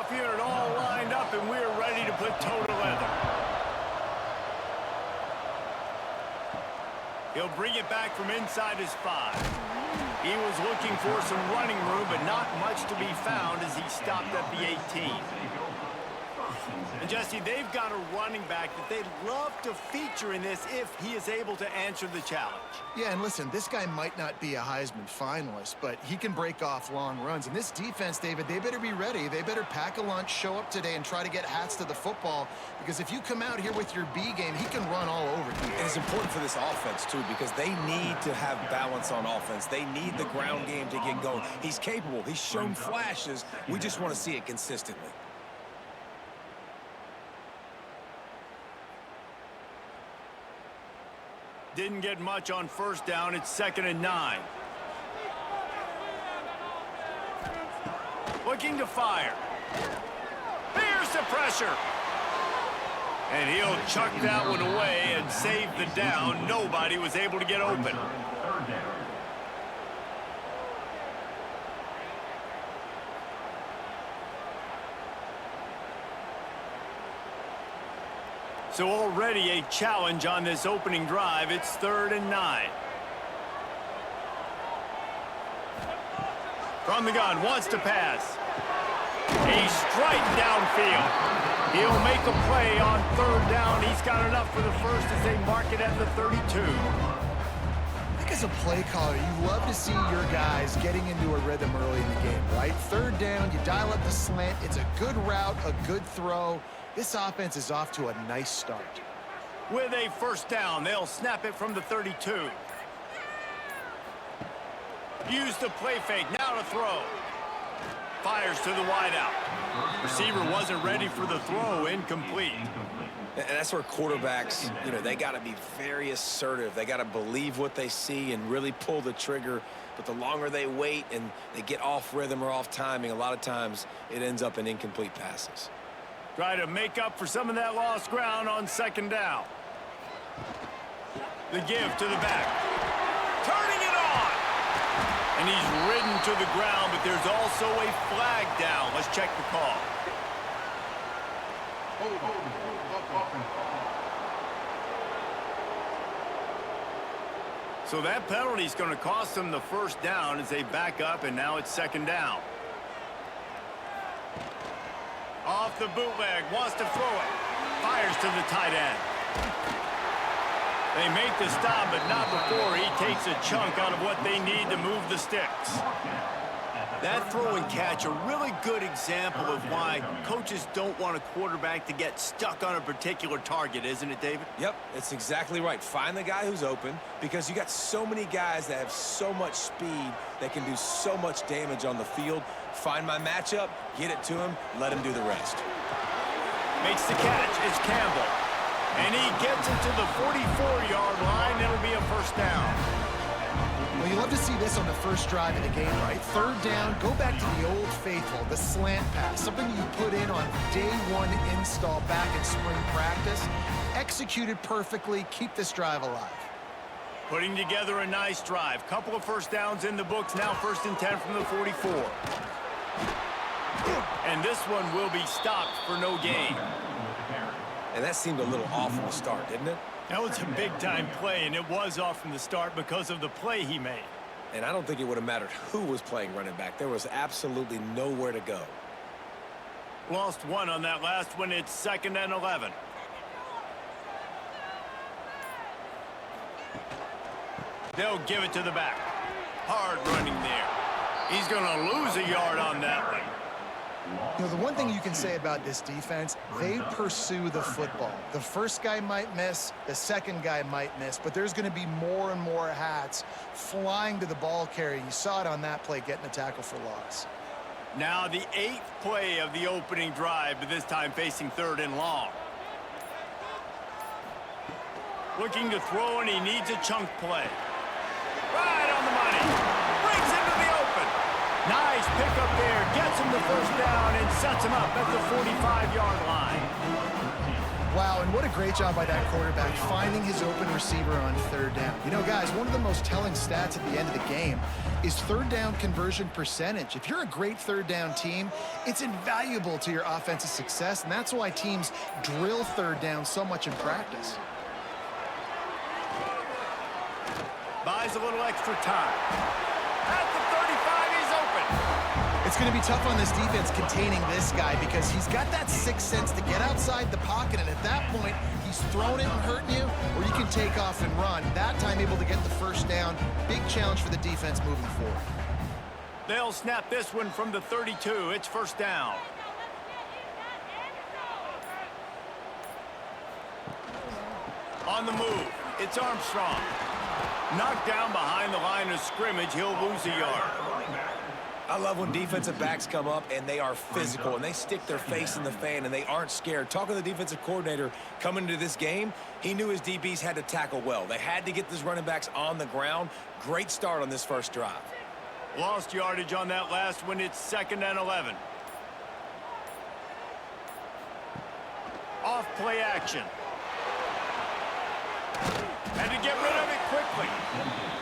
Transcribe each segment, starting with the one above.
off unit all lined up, and we're ready to put toe to leather. He'll bring it back from inside his 5. He was looking for some running room, but not much to be found as he stopped at the 18. And Jesse, they've got a running back that they'd love to feature in this if he is able to answer the challenge. Yeah, and listen, this guy might not be a Heisman finalist, but he can break off long runs. And this defense, David, they better be ready. They better pack a lunch, show up today, and try to get hats to the football. Because if you come out here with your B game, he can run all over you. And it's important for this offense, too, because they need to have balance on offense. They need the ground game to get going. He's capable. He's shown flashes. We just want to see it consistently. Didn't get much on first down. It's 2nd and 9. Looking to fire. Here's the pressure. And he'll chuck that one away and save the down. Nobody was able to get open. So already a challenge on this opening drive. It's 3rd and 9. From the gun, wants to pass. A strike downfield. He'll make a play on 3rd down. He's got enough for the first as they mark it at the 32. I think as a play caller, you love to see your guys getting into a rhythm early in the game, right? 3rd down, you dial up the slant. It's a good route, a good throw. This offense is off to a nice start. With a first down, they'll snap it from the 32. Use the play fake, now to throw. Fires to the wideout. Receiver wasn't ready for the throw, incomplete. And that's where quarterbacks, they got to be very assertive. They got to believe what they see and really pull the trigger. But the longer they wait and they get off rhythm or off timing, a lot of times it ends up in incomplete passes. Try to make up for some of that lost ground on 2nd down. The give to the back. Turning it on! And he's ridden to the ground, but there's also a flag down. Let's check the call. So that penalty is going to cost them the first down as they back up, and now it's 2nd down. Off the bootleg, wants to throw it. Fires to the tight end. They make the stop, but not before he takes a chunk out of what they need to move the sticks. That throw and catch, a really good example of why coaches don't want a quarterback to get stuck on a particular target, isn't it, David? Yep, it's exactly right. Find the guy who's open, because you got so many guys that have so much speed that can do so much damage on the field. Find my matchup, get it to him, let him do the rest. Makes the catch. It's Campbell. And he gets it to the 44-yard line. It'll be a first down. Well, you love to see this on the first drive of the game, right? 3rd down, go back to the old faithful, the slant pass, something you put in on day 1 install back in spring practice. Executed perfectly, keep this drive alive. Putting together a nice drive. Couple of first downs in the books. Now 1st and 10 from the 44. And this one will be stopped for no gain. And that seemed a little off from the start, didn't it? That was a big-time play, and it was off from the start because of the play he made. And I don't think it would have mattered who was playing running back. There was absolutely nowhere to go. Lost one on that last one. It's 2nd and 11. They'll give it to the back. Hard running there. He's going to lose a yard on that one. You know, the one thing you can say about this defense, they pursue the football. The first guy might miss, the second guy might miss, but there's going to be more and more hats flying to the ball carrier. You saw it on that play, getting a tackle for loss. Now the 8th play of the opening drive, but this time facing 3rd and long. Looking to throw, and he needs a chunk play. Right on the money. Brings him to the open. Nice pickup there. Gets him the first down and sets him up at the 45-yard line. Wow, and what a great job by that quarterback finding his open receiver on third down. You know, guys, one of the most telling stats at the end of the game is third down conversion percentage. If you're a great third down team, it's invaluable to your offensive success, and that's why teams drill third down so much in practice. Buys a little extra time. At the 35, he's open. It's going to be tough on this defense containing this guy because he's got that sixth sense to get outside the pocket, and at that point, he's throwing it and hurting you, or you can take off and run. That time able to get the first down. Big challenge for the defense moving forward. They'll snap this one from the 32. It's first down. On the move, it's Armstrong. Knocked down behind the line of scrimmage, he'll lose a yard. I love when defensive backs come up and they are physical and they stick their face in the fan and they aren't scared. Talking to the defensive coordinator coming into this game, he knew his DBs had to tackle well. They had to get these running backs on the ground. Great start on this first drive. Lost yardage on that last one. It's 2nd and 11. Off play action. Had to get rid of it quickly.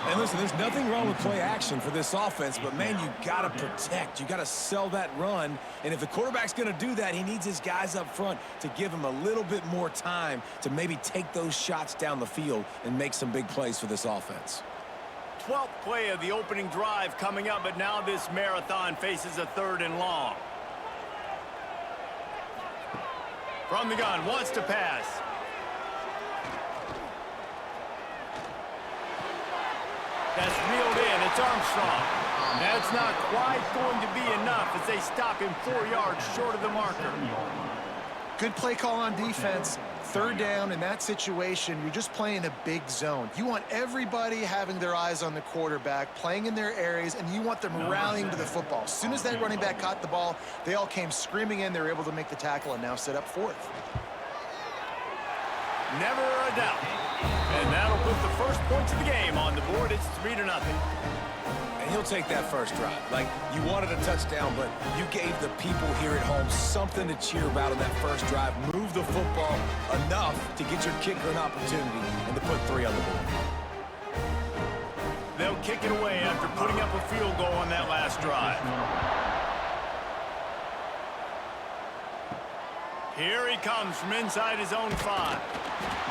And listen, there's nothing wrong with play action for this offense, but man, you got to protect. You got to sell that run. And if the quarterback's going to do that, he needs his guys up front to give him a little bit more time to maybe take those shots down the field and make some big plays for this offense. 12th play of the opening drive coming up, but now this marathon faces a 3rd and long. From the gun, wants to pass. That's reeled in. It's Armstrong. That's not quite going to be enough as they stop him 4 yards short of the marker. Good play call on defense. Third down in that situation, you're just playing a big zone. You want everybody having their eyes on the quarterback, playing in their areas, and you want them rallying to the football. As soon as that running back caught the ball, they all came screaming in. They were able to make the tackle and now set up 4th. Never a doubt. And that'll put the first points of the game on the board. It's 3-0. And he'll take that first drive. Like, you wanted a touchdown, but you gave the people here at home something to cheer about in that first drive. Move the football enough to get your kicker an opportunity and to put 3 on the board. They'll kick it away after putting up a field goal on that last drive. Here he comes from inside his own 5.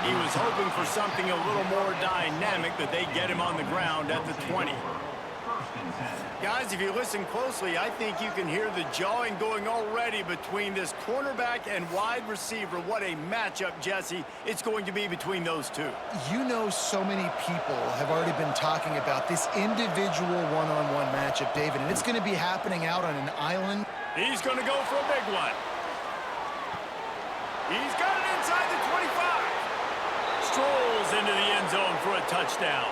He was hoping for something a little more dynamic, but they get him on the ground at the 20. Guys, if you listen closely, I think you can hear the jawing going already between this cornerback and wide receiver. What a matchup, Jesse, it's going to be between those two. You know, so many people have already been talking about this individual one-on-one matchup, David, and it's going to be happening out on an island. He's going to go for a big one. He's got it inside the 25. Strolls into the end zone for a touchdown.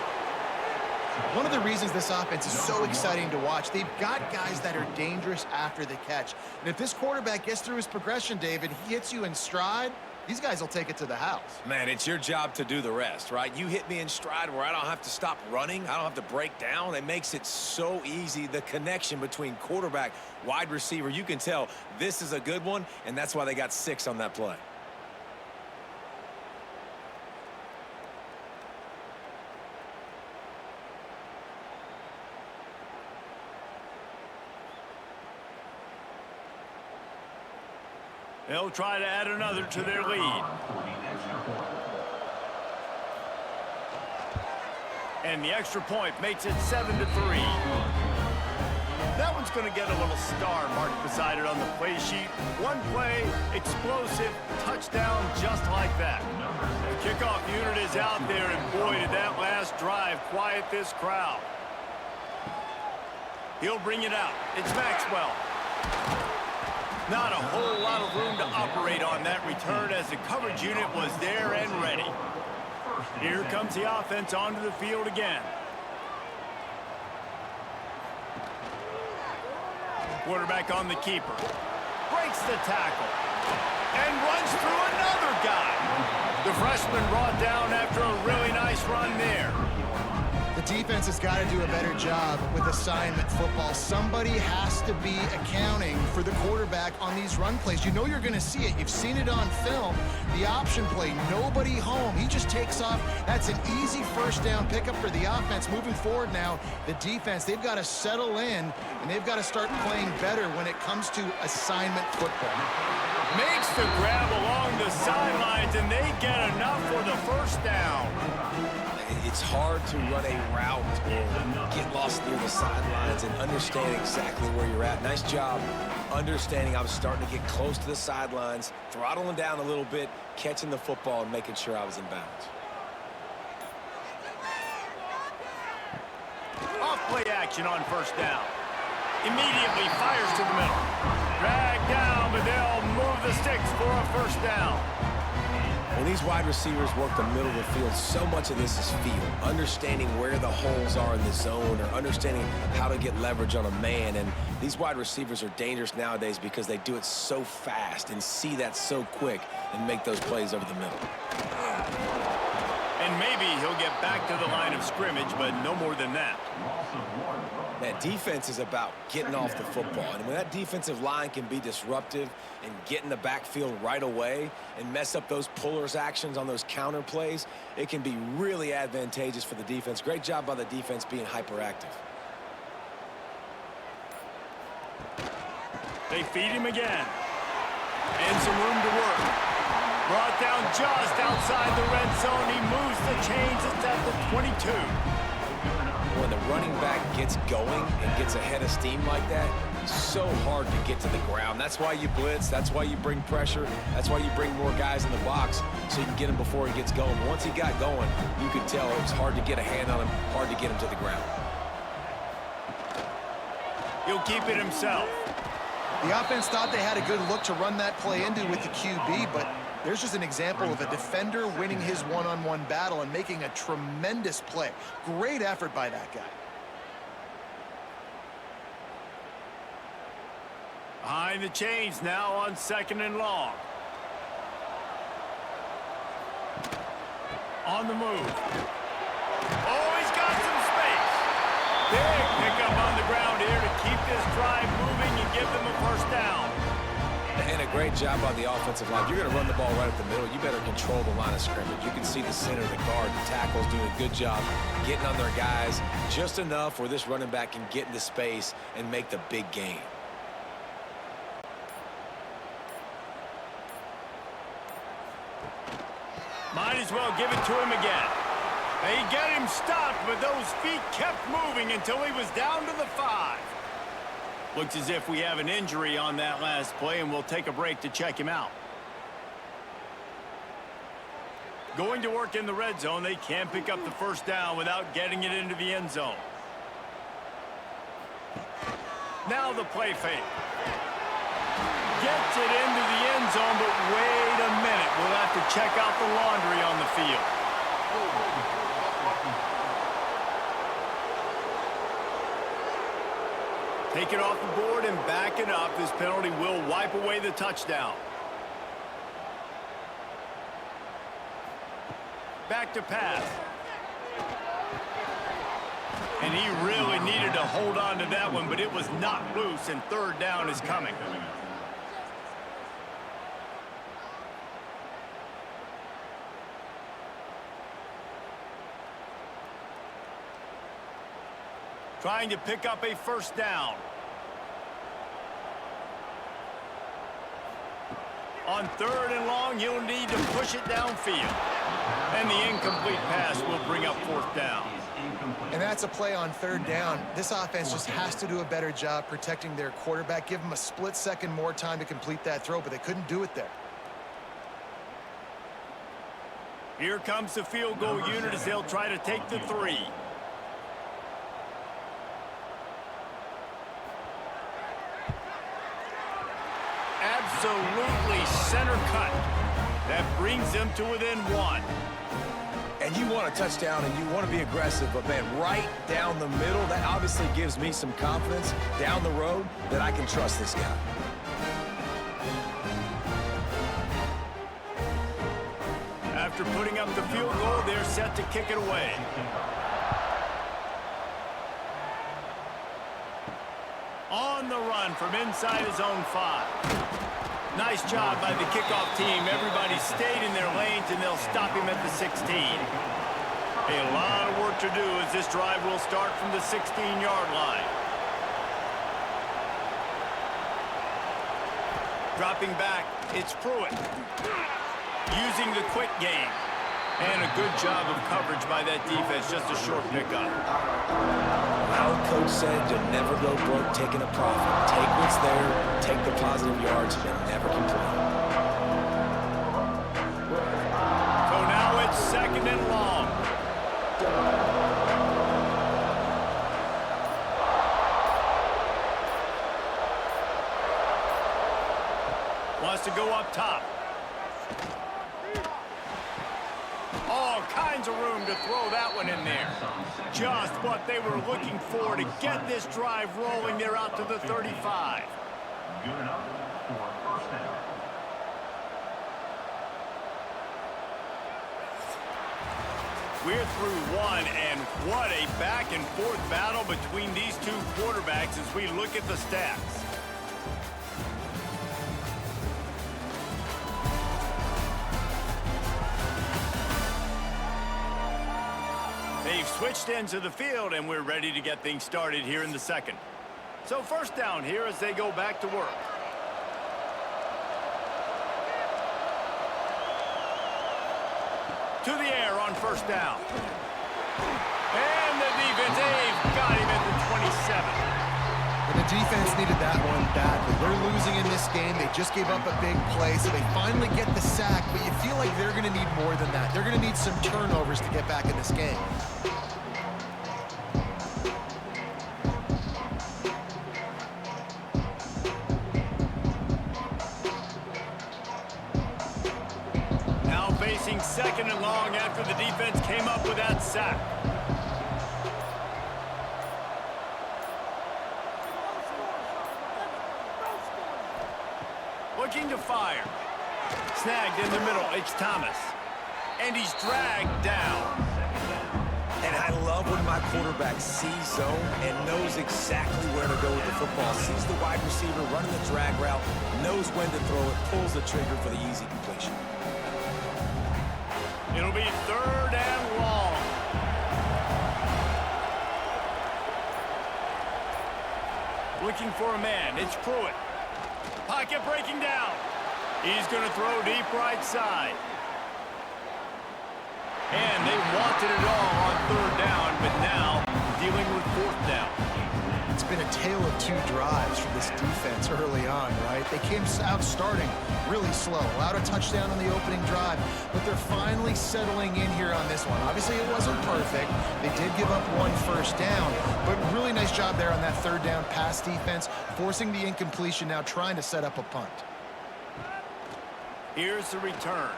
One of the reasons this offense is so exciting to watch, they've got guys that are dangerous after the catch. And if this quarterback gets through his progression, David, he hits you in stride, these guys will take it to the house. Man, it's your job to do the rest, right? You hit me in stride where I don't have to stop running. I don't have to break down. It makes it so easy. The connection between quarterback, wide receiver, you can tell this is a good one, and that's why they got 6 on that play. They'll try to add another to their lead. And the extra point makes it 7-3. That one's going to get a little star marked beside it on the play sheet. One play, explosive, touchdown just like that. The kickoff unit is out there, and boy, did that last drive quiet this crowd. He'll bring it out. It's Maxwell. Not a whole lot of room to operate on that return as the coverage unit was there and ready. Here comes the offense onto the field again. Quarterback on the keeper. Breaks the tackle. And runs through another guy. The freshman brought down after a really nice run there. The defense has got to do a better job with assignment football. Somebody has to be accounting for the quarterback on these run plays. You know you're going to see it. You've seen it on film. The option play, nobody home. He just takes off. That's an easy first down pickup for the offense. Moving forward now, the defense, they've got to settle in, and they've got to start playing better when it comes to assignment football. Makes the grab along the sidelines, and they get enough for the first down. It's hard to run a route or get lost near the sidelines and understand exactly where you're at. Nice job understanding I was starting to get close to the sidelines, throttling down a little bit, catching the football, and making sure I was in bounds. Off-play action on first down. Immediately fires to the middle. Drag down, but they'll move the sticks for a first down. When these wide receivers work the middle of the field, so much of this is feel. Understanding where the holes are in the zone or understanding how to get leverage on a man. And these wide receivers are dangerous nowadays because they do it so fast and see that so quick and make those plays over the middle. And maybe he'll get back to the line of scrimmage, but no more than that. That defense is about getting off the football. And when that defensive line can be disruptive and get in the backfield right away and mess up those pullers actions on those counter plays, it can be really advantageous for the defense. Great job by the defense being hyperactive. They feed him again. And some room to work. Brought down just outside the red zone. He moves the chains. It's at the 22. When the running back gets going and gets ahead of steam like that, it's so hard to get to the ground. That's why you blitz. That's why you bring pressure. That's why you bring more guys in the box so you can get him before he gets going. Once he got going, you could tell it was hard to get a hand on him, hard to get him to the ground. He'll keep it himself. The offense thought they had a good look to run that play into with the QB, but there's just an example of a defender winning his one-on-one battle and making a tremendous play. Great effort by that guy. Behind the chains now on 2nd and long. On the move. Oh, he's got some space. Big pickup on the ground here to keep this drive moving and give them a first down. And a great job by the offensive line. You're going to run the ball right at the middle. You better control the line of scrimmage. You can see the center, the guard, the tackles doing a good job getting on their guys just enough where this running back can get into space and make the big gain. Might as well give it to him again. They get him stopped, but those feet kept moving until he was down to the 5. Looks as if we have an injury on that last play, and we'll take a break to check him out. Going to work in the red zone, they can't pick up the first down without getting it into the end zone. Now the play fake. Gets it into the end zone, but wait a minute. We'll have to check out the laundry on the field. Take it off the board and back it up. This penalty will wipe away the touchdown. Back to pass. And he really needed to hold on to that one, but it was not loose, and 3rd down is coming. Trying to pick up a first down. On 3rd and long, he'll need to push it downfield. And the incomplete pass will bring up 4th down. And that's a play on 3rd down. This offense just has to do a better job protecting their quarterback. Give him a split second more time to complete that throw, but they couldn't do it there. Here comes the field goal unit as they'll try to take the 3. Absolutely center cut. That brings them to within 1. And you want a touchdown and you want to be aggressive, but man, right down the middle, that obviously gives me some confidence down the road that I can trust this guy. After putting up the field goal, they're set to kick it away. On the run from inside his own 5. Nice job by the kickoff team. Everybody stayed in their lanes, and they'll stop him at the 16. A lot of work to do as this drive will start from the 16-yard line. Dropping back, it's Pruitt. Using the quick game. And a good job of coverage by that defense, just a short pickup. Our coach said you'll never go broke taking a profit. Take what's there, take the positive yards, and never complain. So now it's 2nd and long. Wants to go up top. All kinds of room to throw that one in there. Just what they were looking for to get this drive rolling. They're out to the 35. Good enough for first down. We're through one, and what a back-and-forth battle between these two quarterbacks as we look at the stats. They've switched ends of the field, and we're ready to get things started here in the 2nd. So first down here as they go back to work. To the air on first down. And the defense, they've got him at the 27. And the defense needed that one badly. They're losing in this game. They just gave up a big play, so they finally get the sack, but you feel like they're going to need more than that. They're going to need some turnovers to get back in this game. Now facing 2nd and long after the defense came up with that sack. Looking to fire. Snagged in the middle. It's Thomas. And he's dragged down. And I love when my quarterback sees zone and knows exactly where to go with the football. Sees the wide receiver running the drag route, knows when to throw it, pulls the trigger for the easy completion. It'll be 3rd and long. Looking for a man. It's Pruitt. Pocket breaking down. He's going to throw deep right side. And they wanted it all on 3rd down, but now dealing with 4th down. It's been a tale of 2 drives for this defense early on, right? They came out starting really slow, allowed a touchdown on the opening drive, but they're finally settling in here on this one. Obviously, it wasn't perfect. They did give up 1 first down, but really nice job there on that 3rd down pass defense, forcing the incompletion, now trying to set up a punt. Here's the return.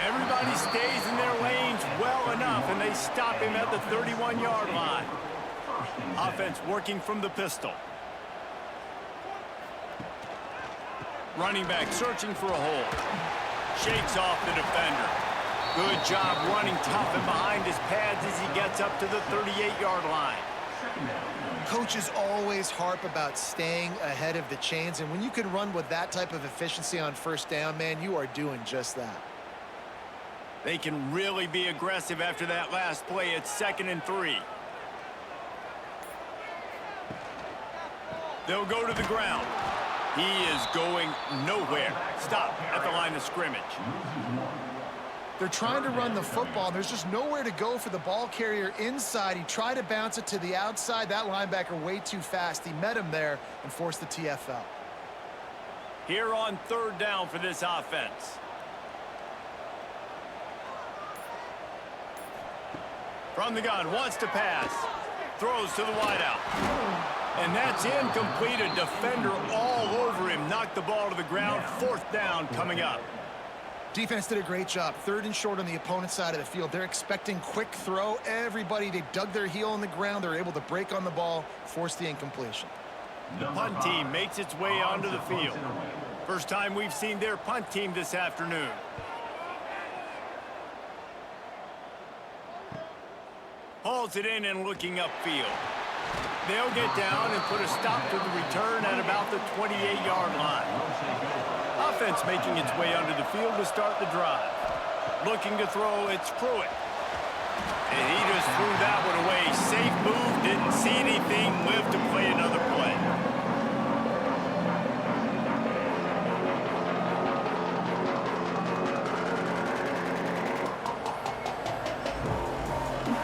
Everybody stays in their lanes well enough, and they stop him at the 31-yard line. Offense working from the pistol. Running back searching for a hole. Shakes off the defender. Good job running tough and behind his pads as he gets up to the 38-yard line. Coaches always harp about staying ahead of the chains, and when you can run with that type of efficiency on first down, man, you are doing just that. They can really be aggressive after that last play. It's 2nd and 3. They'll go to the ground. He is going nowhere. Stop at the line of scrimmage. They're trying to run the football. There's just nowhere to go for the ball carrier inside. He tried to bounce it to the outside. That linebacker way too fast. He met him there and forced the TFL. Here on 3rd down for this offense. From the gun, wants to pass. Throws to the wideout. And that's incomplete. A defender all over him. Knocked the ball to the ground. 4th down coming up. Defense did a great job. 3rd and short on the opponent's side of the field. They're expecting quick throw. Everybody, they dug their heel on the ground. They're able to break on the ball, force the incompletion. The punt team makes its way onto the field. First time we've seen their punt team this afternoon. Hauls it in and looking upfield. They'll get down and put a stop to the return at about the 28-yard line. Offense making its way under the field to start the drive. Looking to throw, it's Pruitt. And he just threw that one away. Safe move, didn't see anything, lived to play another play.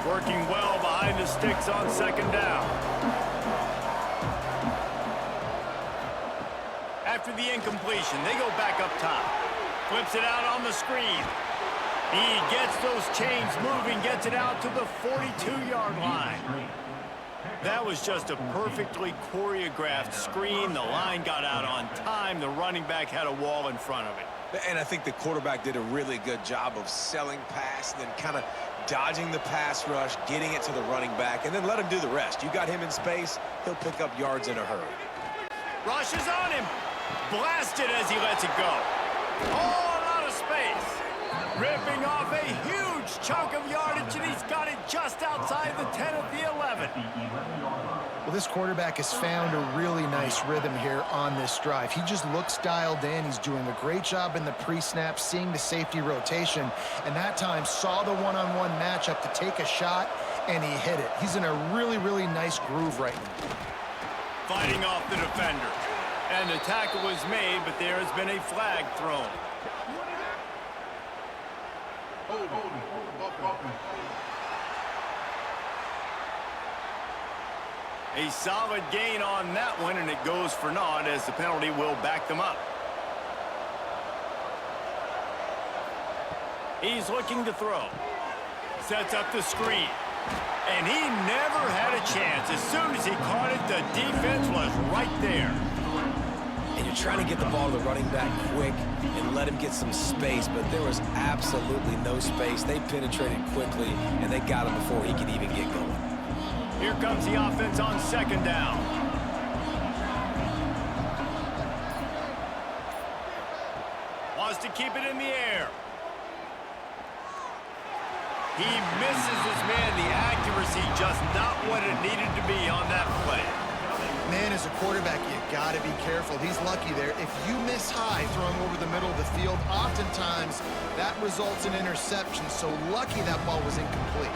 Working well behind the sticks on second down. After the incompletion, they go back up top. Flips it out on the screen. He gets those chains moving, gets it out to the 42-yard line. That was just a perfectly choreographed screen. The line got out on time. The running back had a wall in front of it. And I think the quarterback did a really good job of selling pass, and then kind of dodging the pass rush, getting it to the running back, and then let him do the rest. You got him in space, he'll pick up yards in a hurry. Rushes on him. Blasted as he lets it go. All out of space. Ripping off a huge chunk of yardage, and he's got it just outside the 10 of the 11. Well, this quarterback has found a really nice rhythm here on this drive. He just looks dialed in. He's doing a great job in the pre-snap, seeing the safety rotation, and that time saw the one-on-one matchup to take a shot, and he hit it. He's in a really, really nice groove right now. Fighting off the defender. And the tackle was made, but there has been a flag thrown. A solid gain on that one, and it goes for naught as the penalty will back them up. He's looking to throw. Sets up the screen. And he never had a chance. As soon as he caught it, the defense was right there. And you're trying to get the ball to the running back quick and let him get some space, but there was absolutely no space. They penetrated quickly, and they got him before he could even get going. Here comes the offense on second down. Wants to keep it in the air. He misses his man. The accuracy just not what it needed to be on that play. Man, as a quarterback, you got to be careful. He's lucky there. If you miss high throwing over the middle of the field, oftentimes that results in interception. So lucky that ball was incomplete.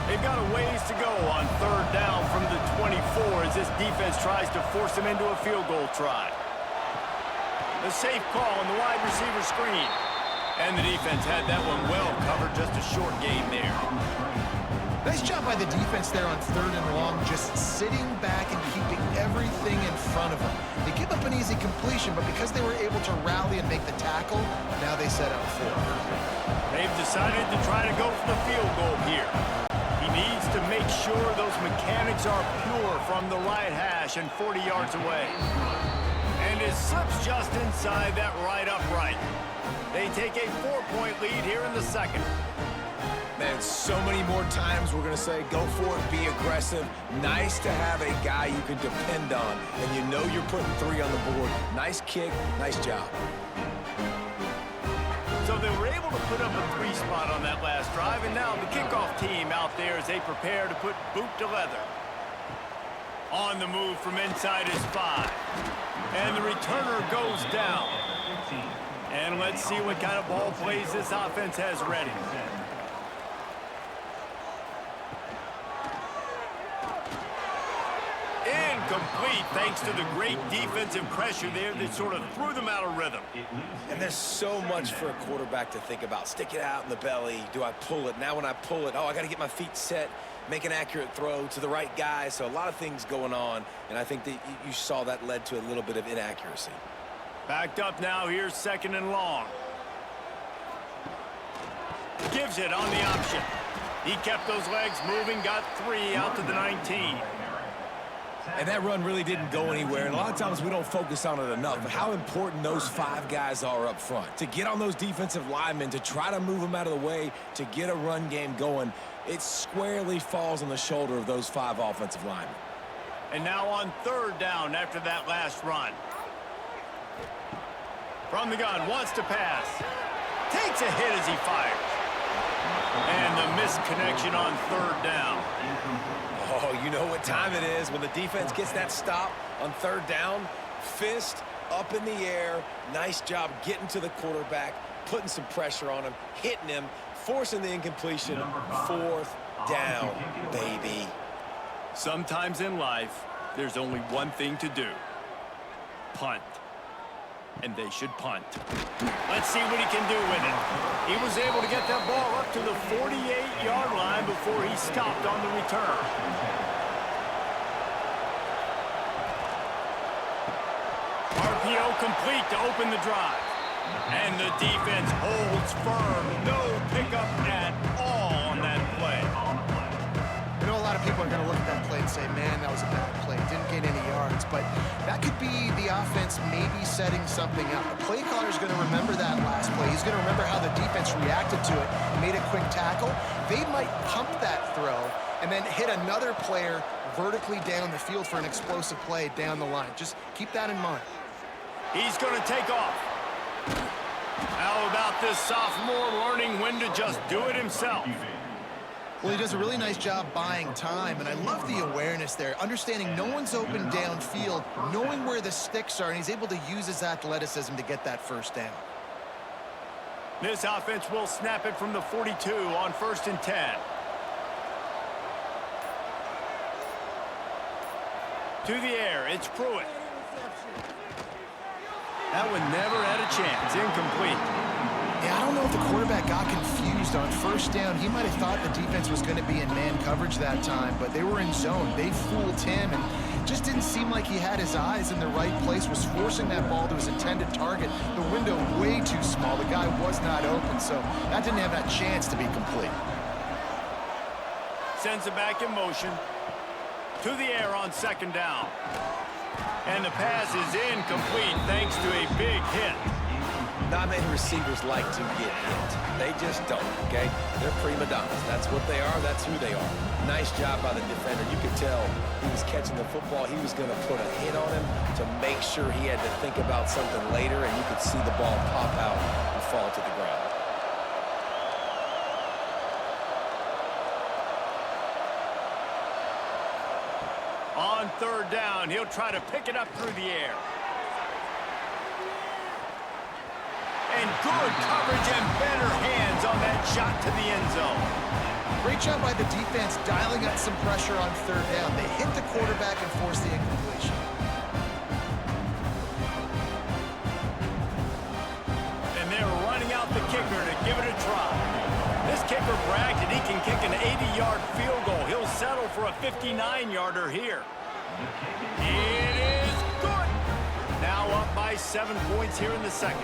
They've got a ways to go on third down from the 24 as this defense tries to force them into a field goal try. The safe call on the wide receiver screen. And the defense had that one well covered, just a short gain there. Nice job by the defense there on third and long, just sitting back and keeping everything in front of them. They give up an easy completion, but because they were able to rally and make the tackle, now they set up fourth. They've decided to try to go for the field goal here. He needs to make sure those mechanics are pure from the right hash and 40 yards away. And it slips just inside that right upright. They take a 4-point lead here in the second. Man, so many more times we're going to say, go for it, be aggressive. Nice to have a guy you can depend on, and you know you're putting 3 on the board. Nice kick, nice job. So they were able to put up a 3 spot on that last drive, and now the kickoff team out there as they prepare to put boot to leather. On the move from inside his 5. And the returner goes down. And let's see what kind of ball plays this offense has ready. Incomplete, thanks to the great defensive pressure there that sort of threw them out of rhythm. And there's so much for a quarterback to think about. Stick it out in the belly. Do I pull it? Now when I pull it, oh, I got to get my feet set, make an accurate throw to the right guy. So a lot of things going on, and I think that you saw that led to a little bit of inaccuracy. Backed up now, here's second and long. Gives it on the option. He kept those legs moving, got 3 out to the 19. And that run really didn't go anywhere. And a lot of times we don't focus on it enough, but how important those 5 guys are up front. To get on those defensive linemen, to try to move them out of the way, to get a run game going, it squarely falls on the shoulder of those 5 offensive linemen. And now on third down after that last run. From the gun, wants to pass. Takes a hit as he fires. And the missed connection on third down. Oh, you know what time it is when the defense gets that stop on third down. Fist up in the air. Nice job getting to the quarterback, putting some pressure on him, hitting him, forcing the incompletion. Fourth down, baby. Sometimes in life, there's only one thing to do. Punt. And they should punt. Let's see what he can do with it. He was able to get that ball up to the 48-yard line before he stopped on the return. RPO complete to open the drive. And the defense holds firm. No pickup at all on that play. I know a lot of people are going to look at that play and say, man, that was a bad play. Didn't gain any yards. But that could be the offense maybe setting something up. The play caller is going to remember that last play. He's going to remember how the defense reacted to it, made a quick tackle. They might pump that throw and then hit another player vertically down the field for an explosive play down the line. Just keep that in mind. He's going to take off. How about this sophomore learning when to just do it himself? Well, he does a really nice job buying time, and I love the awareness there, understanding no one's open downfield, knowing where the sticks are, and he's able to use his athleticism to get that first down. This offense will snap it from the 42 on 1st and 10. To the air, it's Pruitt. That one never had a chance. Incomplete. Yeah, I don't know if the quarterback got confused on first down. He might have thought the defense was going to be in man coverage that time, but they were in zone. They fooled him, and just didn't seem like he had his eyes in the right place, was forcing that ball to his intended target. The window way too small. The guy was not open, so that didn't have that chance to be complete. Sends it back in motion. To the air on 2nd down. And the pass is incomplete thanks to a big hit. Not many receivers like to get hit. They just don't, okay? They're prima donnas. That's what they are. That's who they are. Nice job by the defender. You could tell he was catching the football. He was going to put a hit on him to make sure he had to think about something later, and you could see the ball pop out and fall to the ground. On 3rd down, he'll try to pick it up through the air. And good coverage and better hands on that shot to the end zone. Great job by the defense dialing up some pressure on 3rd down. They hit the quarterback and forced the incompletion. And they're running out the kicker to give it a try. This kicker bragged that he can kick an 80-yard field goal. He'll settle for a 59-yarder here. It is good. Now up by 7 points here in the 2nd.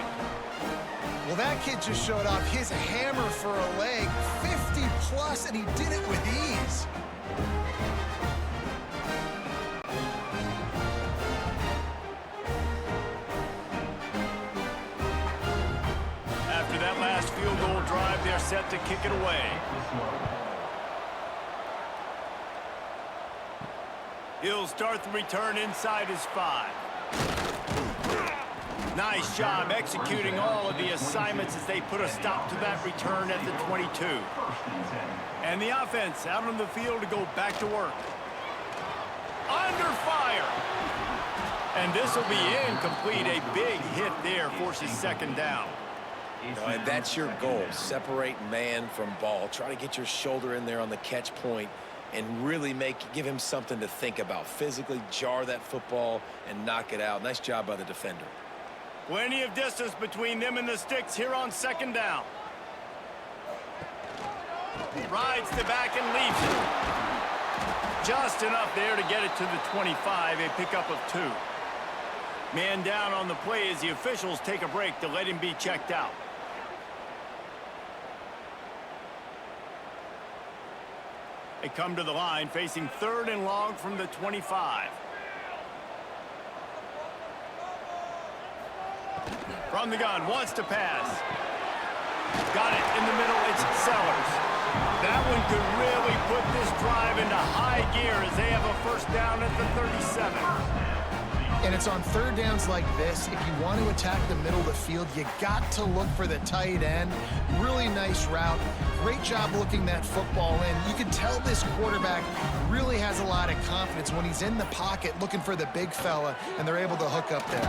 Well, that kid just showed off his hammer for a leg, 50-plus, and he did it with ease. After that last field goal drive, they're set to kick it away. He'll start the return inside his 5. Nice job executing all of the assignments as they put a stop to that return at the 22. And the offense out on the field to go back to work. Under fire. And this will be incomplete. A big hit there forces 2nd down. And that's your goal. Separate man from ball. Try to get your shoulder in there on the catch point and really give him something to think about. Physically jar that football and knock it out. Nice job by the defender. Plenty of distance between them and the sticks here on 2nd down. Rides the back and leaves it. Just enough there to get it to the 25, a pickup of 2. Man down on the play as the officials take a break to let him be checked out. They come to the line facing 3rd and long from the 25. From the gun, wants to pass. Got it in the middle, it's Sellers. That one could really put this drive into high gear as they have a 1st down at the 37. And it's on third downs like this, if you want to attack the middle of the field, you got to look for the tight end. Really nice route. Great job looking that football in. You can tell this quarterback really has a lot of confidence when he's in the pocket looking for the big fella, and they're able to hook up there.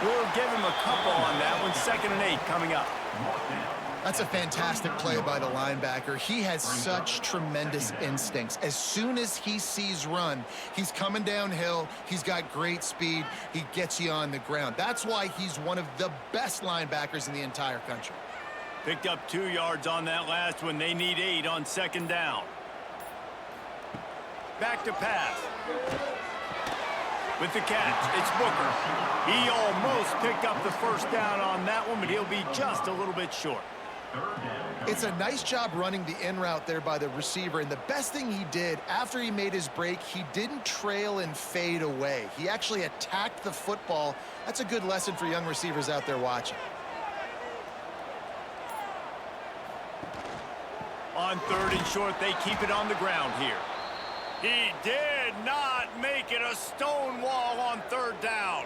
We'll give him a couple on that one. 2nd and 8 coming up. That's a fantastic play by the linebacker. He has such tremendous instincts. As soon as he sees run, he's coming downhill. He's got great speed. He gets you on the ground. That's why he's one of the best linebackers in the entire country. Picked up 2 yards on that last one. They need 8 on 2nd down. Back to pass. With the catch, it's Booker. He almost picked up the 1st down on that one, but he'll be just a little bit short. It's a nice job running the in route there by the receiver, and the best thing he did after he made his break, he didn't trail and fade away. He actually attacked the football. That's a good lesson for young receivers out there watching. On 3rd and short, they keep it on the ground here. He did not make it a stone wall on 3rd down.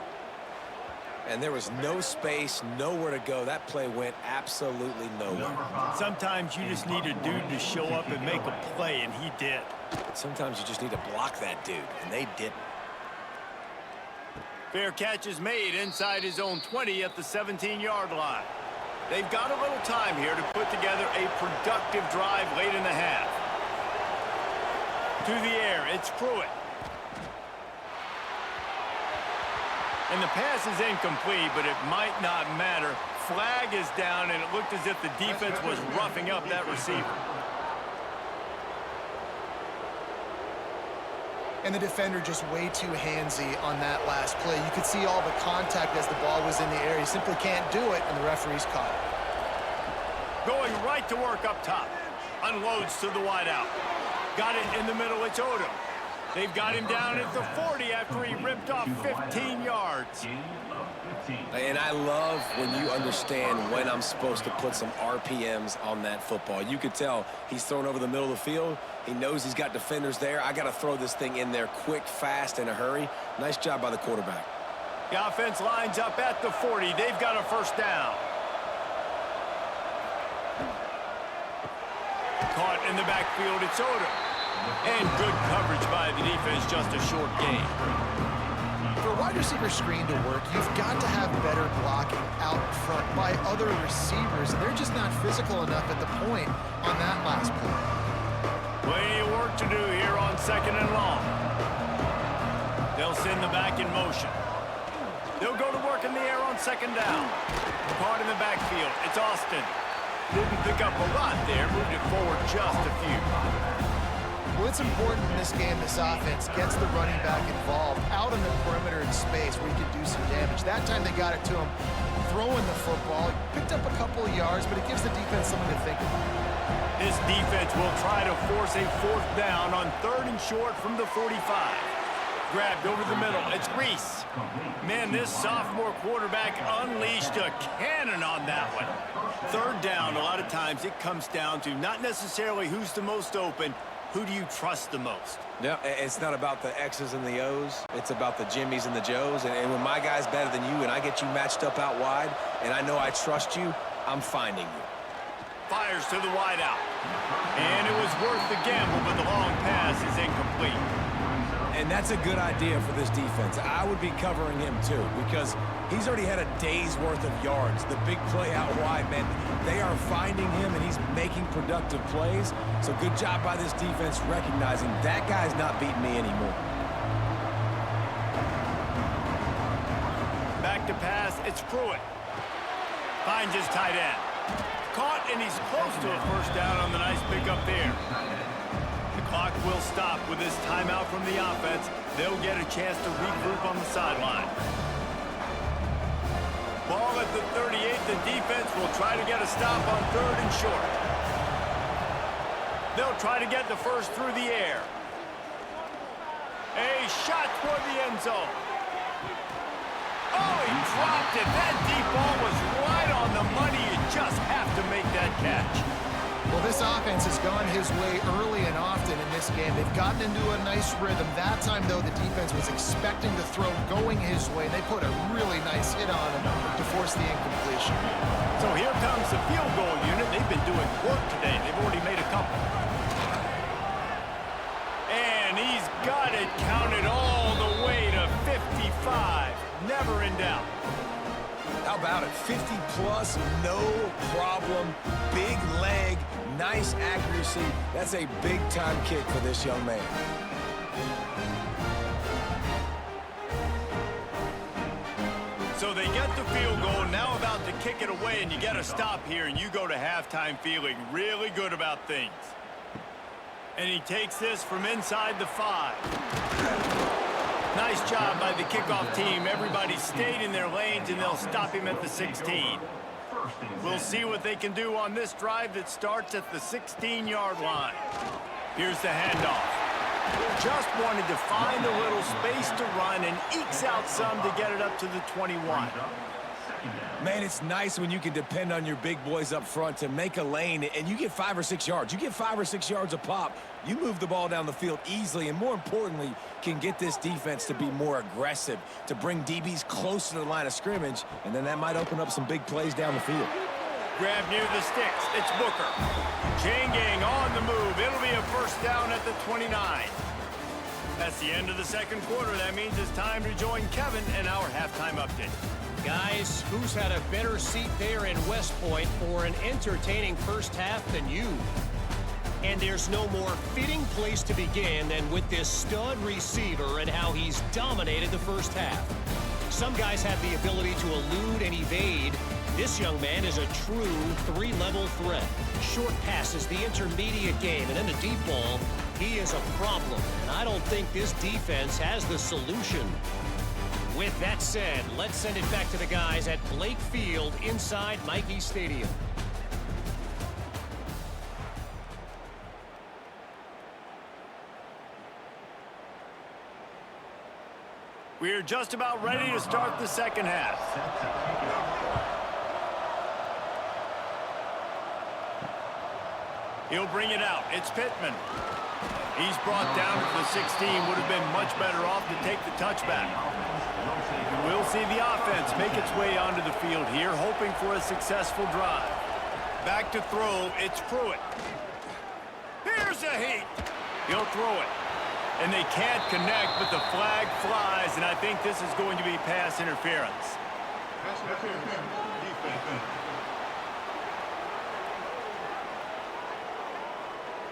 And there was no space, nowhere to go. That play went absolutely nowhere. Sometimes you just need a dude to show up and make a play, and he did. Sometimes you just need to block that dude, and they didn't. Fair catch is made inside his own 20 at the 17-yard line. They've got a little time here to put together a productive drive late in the half. To the air, it's Pruitt. And the pass is incomplete, but it might not matter. Flag is down, and it looked as if the defense was roughing up that receiver. And the defender just way too handsy on that last play. You could see all the contact as the ball was in the air. He simply can't do it, and the referee's caught it. Going right to work up top. Unloads to the wideout. Got it in the middle, it's Odom. They've got him down at the 40 after he ripped off 15 yards. And I love when you understand when I'm supposed to put some RPMs on that football. You could tell he's thrown over the middle of the field. He knows he's got defenders there. I got to throw this thing in there quick, fast, in a hurry. Nice job by the quarterback. The offense lines up at the 40. They've got a 1st down. Caught in the backfield, it's Odom. And good coverage by the defense, just a short gain. For a wide receiver screen to work, you've got to have better blocking out front by other receivers. They're just not physical enough at the point on that last play. Plenty of work to do here on 2nd and long. They'll send the back in motion. They'll go to work in the air on 2nd down. Caught in the backfield, it's Austin. Didn't pick up a lot there, moved it forward just a few. Well, it's important in this game this offense gets the running back involved out on the perimeter in space where he can do some damage. That time they got it to him throwing the football. Picked up a couple of yards, but it gives the defense something to think about. This defense will try to force a 4th down on 3rd and short from the 45. Grabbed over the middle. It's Reese. Man, this sophomore quarterback unleashed a cannon on that one. 3rd down, a lot of times it comes down to not necessarily who's the most open, who do you trust the most? Yeah, it's not about the X's and the O's. It's about the Jimmies and the Joes. And when my guy's better than you and I get you matched up out wide and I know I trust you, I'm finding you. Fires to the wideout. And it was worth the gamble, but the long pass is incomplete. And that's a good idea for this defense. I would be covering him too because he's already had a day's worth of yards. The big play out wide, man, they are finding him and he's making productive plays. So good job by this defense recognizing that guy's not beating me anymore. Back to pass, it's Pruitt. Finds his tight end. Caught, and he's close to a 1st down on the nice pickup there. The clock will stop with this timeout from the offense. They'll get a chance to regroup on the sideline. Ball at the 38. The defense will try to get a stop on 3rd and short. They'll try to get the 1st through the air. A shot toward the end zone. Oh, he dropped it. That deep ball was right on the money. You just have to make that catch. Well, this offense has gone his way early and often in this game. They've gotten into a nice rhythm. That time, though, the defense was expecting the throw going his way. They put a really nice hit on him to force the incompletion. So here comes the field goal unit. They've been doing work today. They've already made a couple. And he's got it counted all the way to 55. Never in doubt. How about it? 50-plus, no problem. Big leg, nice accuracy. That's a big-time kick for this young man. So they get the field goal, now about to kick it away, and you get a stop here, and you go to halftime feeling really good about things. And he takes this from inside the 5. Nice job by the kickoff team. Everybody stayed in their lanes, and they'll stop him at the 16. We'll see what they can do on this drive that starts at the 16-yard line. Here's the handoff. Just wanted to find a little space to run and ekes out some to get it up to the 21. Man, it's nice when you can depend on your big boys up front to make a lane, and you get 5 or 6 yards. You get 5 or 6 yards a pop, you move the ball down the field easily, and more importantly, can get this defense to be more aggressive, to bring DBs close to the line of scrimmage, and then that might open up some big plays down the field. Grab near the sticks. It's Booker. Chain gang on the move. It'll be a first down at the 29. That's the end of the second quarter. That means it's time to join Kevin and our halftime update. Guys, who's had a better seat there in West Point for an entertaining first half than you? And there's no more fitting place to begin than with this stud receiver and how he's dominated the first half. Some guys have the ability to elude and evade. This young man is a true three-level threat. Short passes, the intermediate game, and then the deep ball, he is a problem. And I don't think this defense has the solution. With that said, let's send it back to the guys at Blake Field inside Michie Stadium. We're just about ready to start the second half. He'll bring it out. It's Pittman. He's brought down at the 16. Would have been much better off to take the touchback. And we'll see the offense make its way onto the field here, hoping for a successful drive. Back to throw. It's Pruitt. Here's a heat. He'll throw it. And they can't connect, but the flag flies, and I think this is going to be pass interference.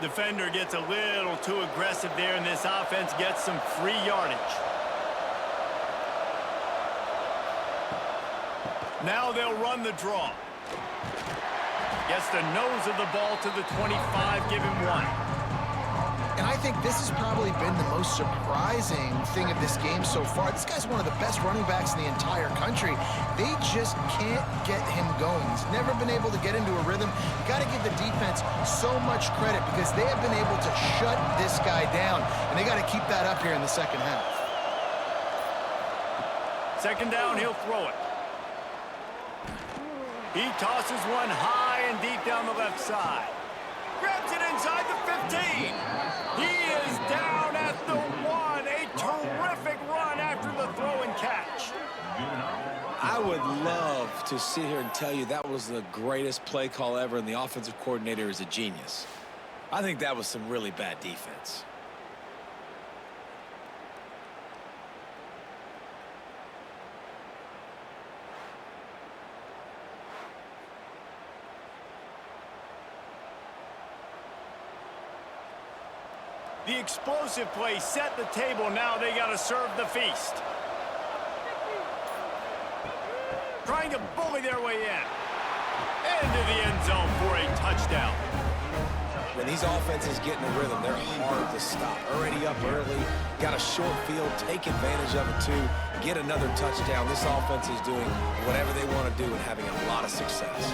Defender gets a little too aggressive there, and this offense gets some free yardage. Now they'll run the draw. Gets the nose of the ball to the 25, give him 1. And I think this has probably been the most surprising thing of this game so far. This guy's one of the best running backs in the entire country. They just can't get him going. He's never been able to get into a rhythm. You got to give the defense so much credit because they have been able to shut this guy down. And they got to keep that up here in the second half. Second down, he'll throw it. He tosses one high and deep down the left side. Grabs it inside the 15. He is down at the 1. A terrific run after the throw and catch. I would love to sit here and tell you that was the greatest play call ever and the offensive coordinator is a genius. I think that was some really bad defense. The explosive play set the table. Now they got to serve the feast. Trying to bully their way in. Into the end zone for a touchdown. When these offenses get in a rhythm, they're hard to stop. Already up early, got a short field, take advantage of it too, get another touchdown. This offense is doing whatever they want to do and having a lot of success.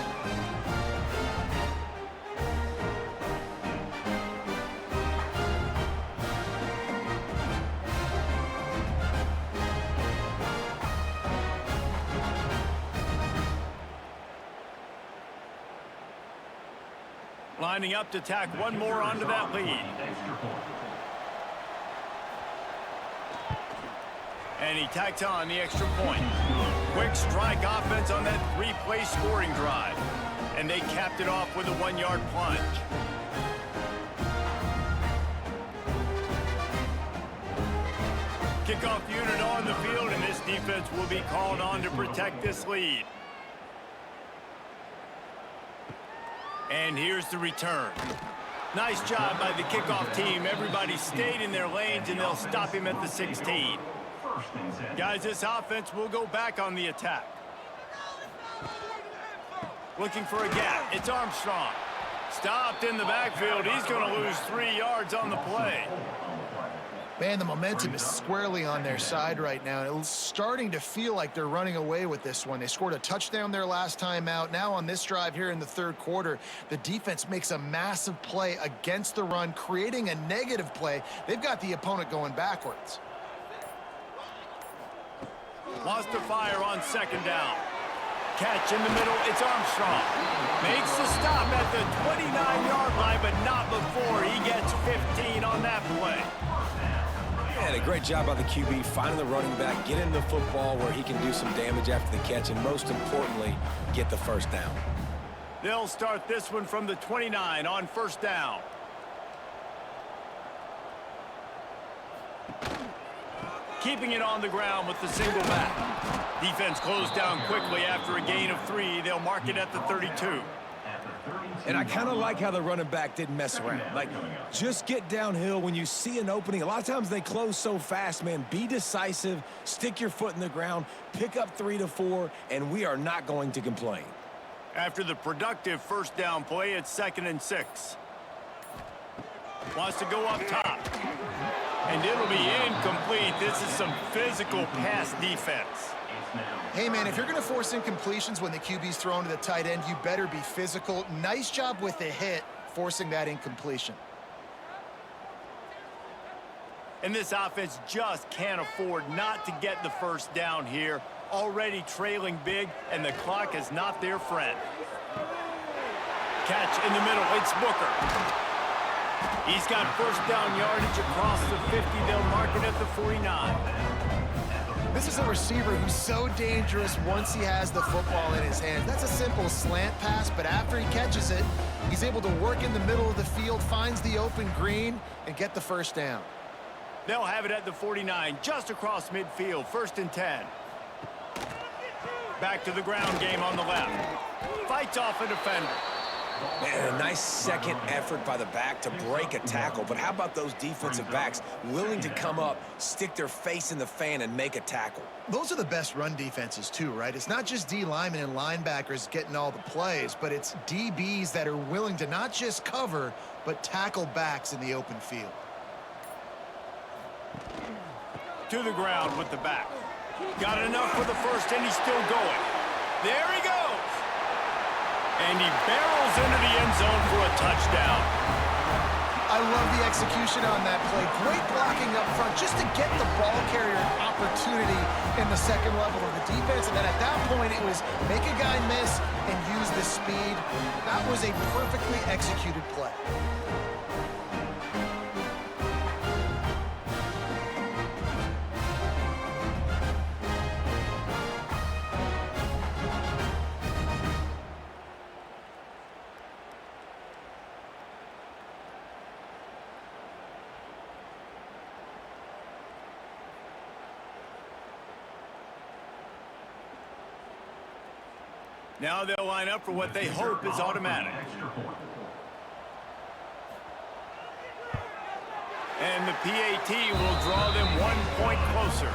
Lining up to tack one more onto that lead. And he tacked on the extra point. Quick strike offense on that 3-play scoring drive. And they capped it off with a 1-yard plunge. Kickoff unit on the field, and this defense will be called on to protect this lead. And here's the return. Nice job by the kickoff team. Everybody stayed in their lanes, and they'll stop him at the 16. Guys, this offense will go back on the attack. Looking for a gap. It's Armstrong. Stopped in the backfield. He's going to lose 3 yards on the play. Man, the momentum is squarely on their side right now. It's starting to feel like they're running away with this one. They scored a touchdown their last time out. Now on this drive here in the third quarter, the defense makes a massive play against the run, creating a negative play. They've got the opponent going backwards. Lost to Fire on second down. Catch in the middle, it's Armstrong. Makes the stop at the 29-yard line, but not before he gets 15 on that play. And a great job by the QB finding the running back, getting the football where he can do some damage after the catch, and most importantly, get the first down. They'll start this one from the 29 on first down. Keeping it on the ground with the single back. Defense closed down quickly after a gain of 3. They'll mark it at the 32. And I kind of like how the running back didn't mess around. Like, just get downhill when you see an opening. A lot of times they close so fast, man. Be decisive, stick your foot in the ground, pick up 3 to 4, and we are not going to complain. After the productive first down play, it's 2nd and 6. Wants to go up top. And it'll be incomplete. This is some physical pass defense. Hey, man, if you're going to force incompletions when the QB's thrown to the tight end, you better be physical. Nice job with the hit, forcing that incompletion. And this offense just can't afford not to get the first down here. Already trailing big, and the clock is not their friend. Catch in the middle, it's Booker. He's got first down yardage across the 50. They'll mark it at the 49. This is a receiver who's so dangerous once he has the football in his hands. That's a simple slant pass, but after he catches it, he's able to work in the middle of the field, finds the open green, and get the first down. They'll have it at the 49, just across midfield, 1st and 10. Back to the ground game on the left. Fights off a defender. Man, a nice second effort by the back to break a tackle. But how about those defensive backs willing to come up, stick their face in the fan, and make a tackle? Those are the best run defenses, too, right? It's not just D linemen and linebackers getting all the plays, but it's DBs that are willing to not just cover, but tackle backs in the open field. To the ground with the back. Got enough for the first, and he's still going. There he goes. And he barrels into the end zone for a touchdown. I love the execution on that play. Great blocking up front just to get the ball carrier an opportunity in the second level of the defense. And then at that point, it was make a guy miss and use the speed. That was a perfectly executed play. Now they'll line up for what they hope is automatic. And the PAT will draw them 1 point closer.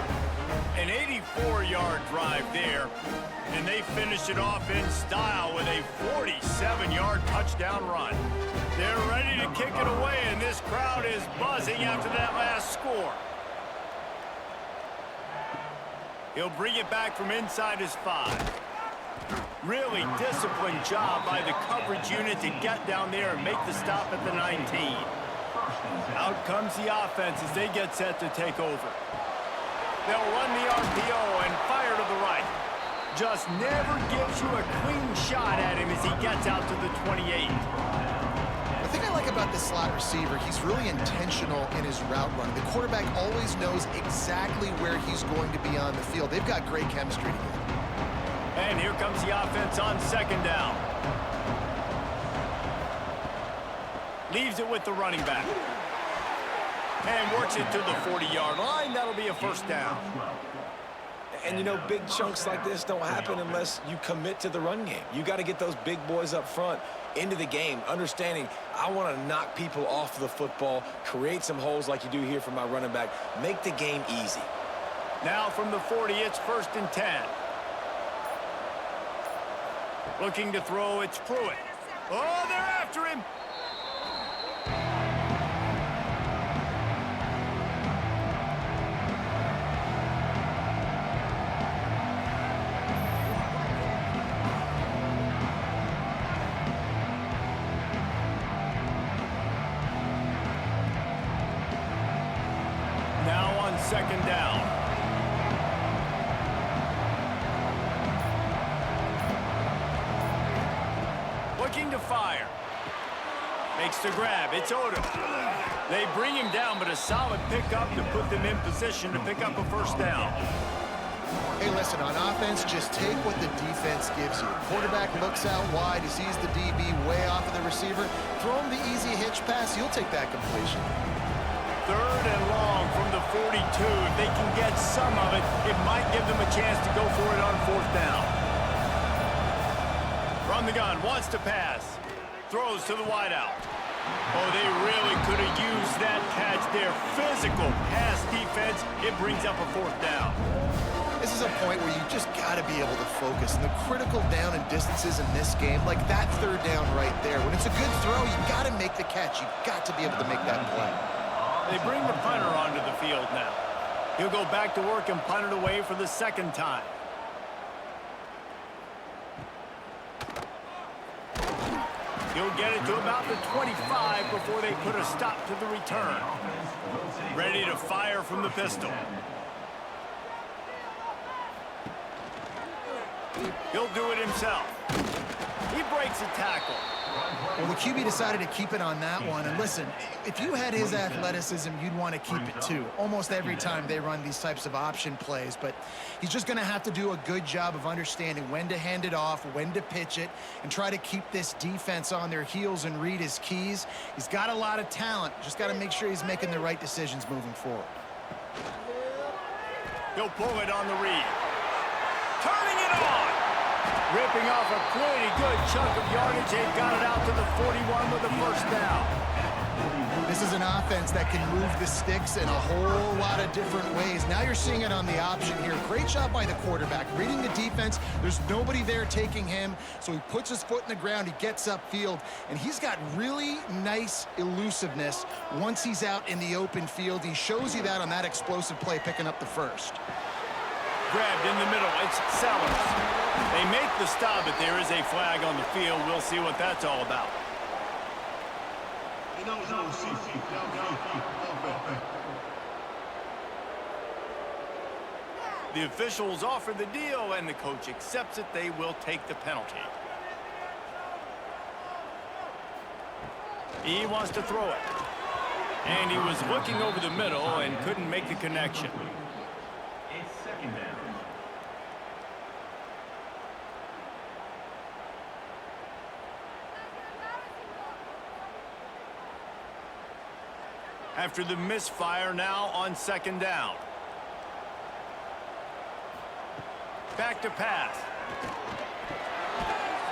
An 84-yard drive there. And they finish it off in style with a 47-yard touchdown run. They're ready to kick it away, and this crowd is buzzing after that last score. He'll bring it back from inside his 5. Really disciplined job by the coverage unit to get down there and make the stop at the 19. Out comes the offense as they get set to take over. They'll run the RPO and fire to the right. Just never gives you a clean shot at him as he gets out to the 28. about the slot receiver, he's really intentional in his route running. The quarterback always knows exactly where he's going to be on the field. They've got great chemistry together. And here comes the offense on second down. Leaves it with the running back. And works it to the 40-yard line. That'll be a first down. And, you know, big chunks like this don't happen unless you commit to the run game. You got to get those big boys up front into the game, understanding I want to knock people off the football, create some holes like you do here for my running back, make the game easy. Now from the 40, it's 1st and 10. Looking to throw, it's Pruitt. Oh, they're after him. Now on second down. Looking to fire. Makes the grab. It's Odom. They bring him down, but a solid pickup to put them in position to pick up a first down. Hey, listen, on offense, just take what the defense gives you. Quarterback looks out wide. He sees the DB way off of the receiver. Throw him the easy hitch pass. You'll take that completion. 3rd and long from the 42. If they can get some of it, it might give them a chance to go for it on 4th down. From the gun, wants to pass. Throws to the wideout. Oh, they really could have used that catch there. Physical pass defense. It brings up a 4th down. This is a point where you just got to be able to focus. And the critical down and distances in this game, like that 3rd down right there. When it's a good throw, you got to make the catch. You got to be able to make that play. They bring the punter onto the field now. He'll go back to work and punt it away for the 2nd time. He'll get it to about the 25 before they put a stop to the return. Ready to fire from the pistol. He'll do it himself. He breaks a tackle. Well, the QB decided to keep it on that one. And listen, if you had his athleticism, you'd want to keep it too. Almost every time they run these types of option plays. But he's just going to have to do a good job of understanding when to hand it off, when to pitch it, and try to keep this defense on their heels and read his keys. He's got a lot of talent. Just got to make sure he's making the right decisions moving forward. He'll pull it on the read. Turning it on. Ripping off a pretty good chunk of yardage. They've got it out to the 41 with a first down. This is an offense that can move the sticks in a whole lot of different ways. Now you're seeing it on the option here. Great job by the quarterback. Reading the defense, there's nobody there taking him, so he puts his foot in the ground, he gets upfield, and he's got really nice elusiveness once he's out in the open field. He shows you that on that explosive play, picking up the first. Grabbed in the middle. It's Sellers. They make the stop, but there is a flag on the field. We'll see what that's all about. The officials offer the deal, and the coach accepts it. They will take the penalty. He wants to throw it. And he was looking over the middle and couldn't make the connection. It's 2nd down. After the misfire, now on 2nd down. Back to pass.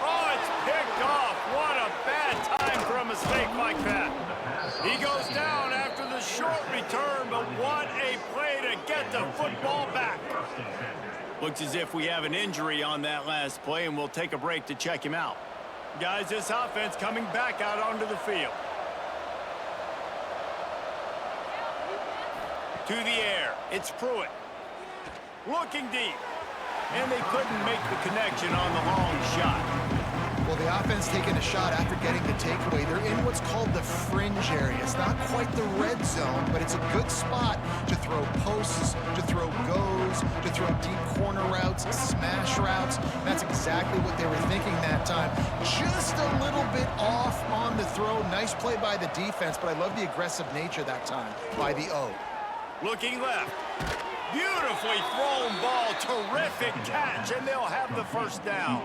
Oh, it's picked off. What a bad time for a mistake like that. He goes down after the short return, but what a play to get the football back. Looks as if we have an injury on that last play, and we'll take a break to check him out. Guys, this offense coming back out onto the field. To the air, it's Pruitt. Looking deep. And they couldn't make the connection on the long shot. Well, the offense taking a shot after getting the takeaway. They're in what's called the fringe area. It's not quite the red zone, but it's a good spot to throw posts, to throw goes, to throw deep corner routes, smash routes. And that's exactly what they were thinking that time. Just a little bit off on the throw. Nice play by the defense, but I love the aggressive nature that time by the O. Looking left. Beautifully thrown ball. Terrific catch, and they'll have the first down.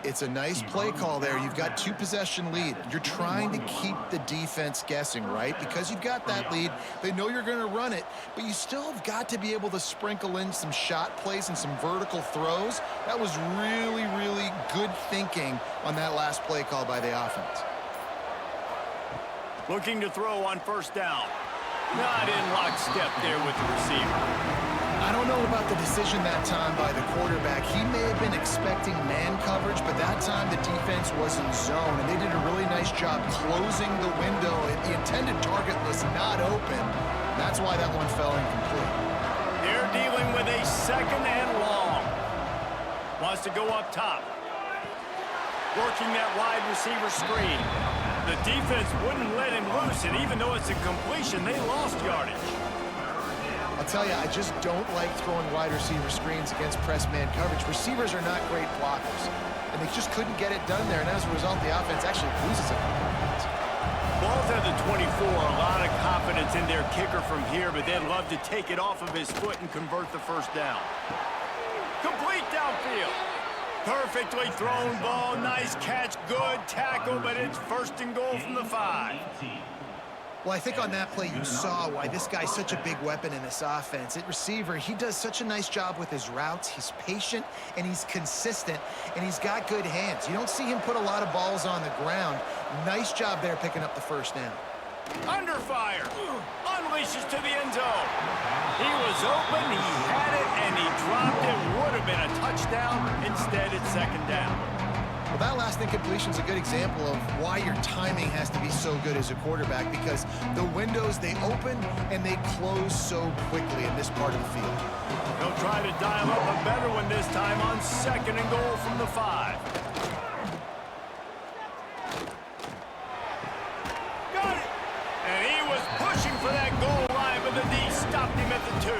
It's a nice play call there. You've got 2-possession lead. You're trying to keep the defense guessing, right? Because you've got that lead. They know you're going to run it, but you still have got to be able to sprinkle in some shot plays and some vertical throws. That was really, really good thinking on that last play call by the offense. Looking to throw on first down. Not in lockstep there with the receiver. I don't know about the decision that time by the quarterback. He may have been expecting man coverage, but that time the defense was in zone, and they did a really nice job closing the window. The intended target was not open. That's why that one fell incomplete. They're dealing with a second and long. Wants to go up top. Working that wide receiver screen. The defense wouldn't let him loose, and even though it's a completion, they lost yardage. I'll tell you, I just don't like throwing wide receiver screens against press man coverage. Receivers are not great blockers, and they just couldn't get it done there, and as a result, the offense actually loses it. Ball's at the 24, a lot of confidence in their kicker from here, but they'd love to take it off of his foot and convert the first down. Complete downfield. Perfectly thrown ball, nice catch, good tackle, but it's first and goal from the 5. Well, I think on that play you saw why this guy's such a big weapon in this offense. At receiver, he does such a nice job with his routes. He's patient, and he's consistent, and he's got good hands. You don't see him put a lot of balls on the ground. Nice job there picking up the first down. Under fire. Unleashes to the end zone. He was open, he had it, and he dropped it. Would have been a touchdown. Instead, it's second down. Well, that last incompletion is a good example of why your timing has to be so good as a quarterback, because the windows, they open and they close so quickly in this part of the field. He'll try to dial up a better one this time on second and goal from the 5. Got it! And he was pushing for that goal line, but the D stopped him at the 2.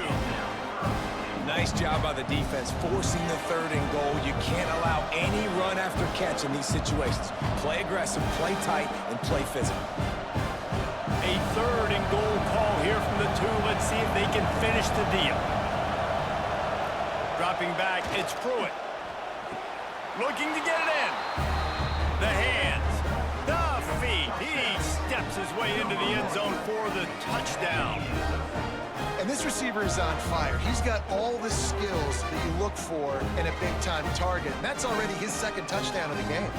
Nice job by the defense, forcing the third and goal. You can't allow any run after catch in these situations. Play aggressive, play tight, and play physical. A third and goal call here from the 2. Let's see if they can finish the deal. Dropping back, it's Pruitt. Looking to get it in. The hands, the feet. He steps his way into the end zone for the touchdown. And this receiver is on fire. He's got all the skills that you look for in a big-time target. And that's already his second touchdown of the game.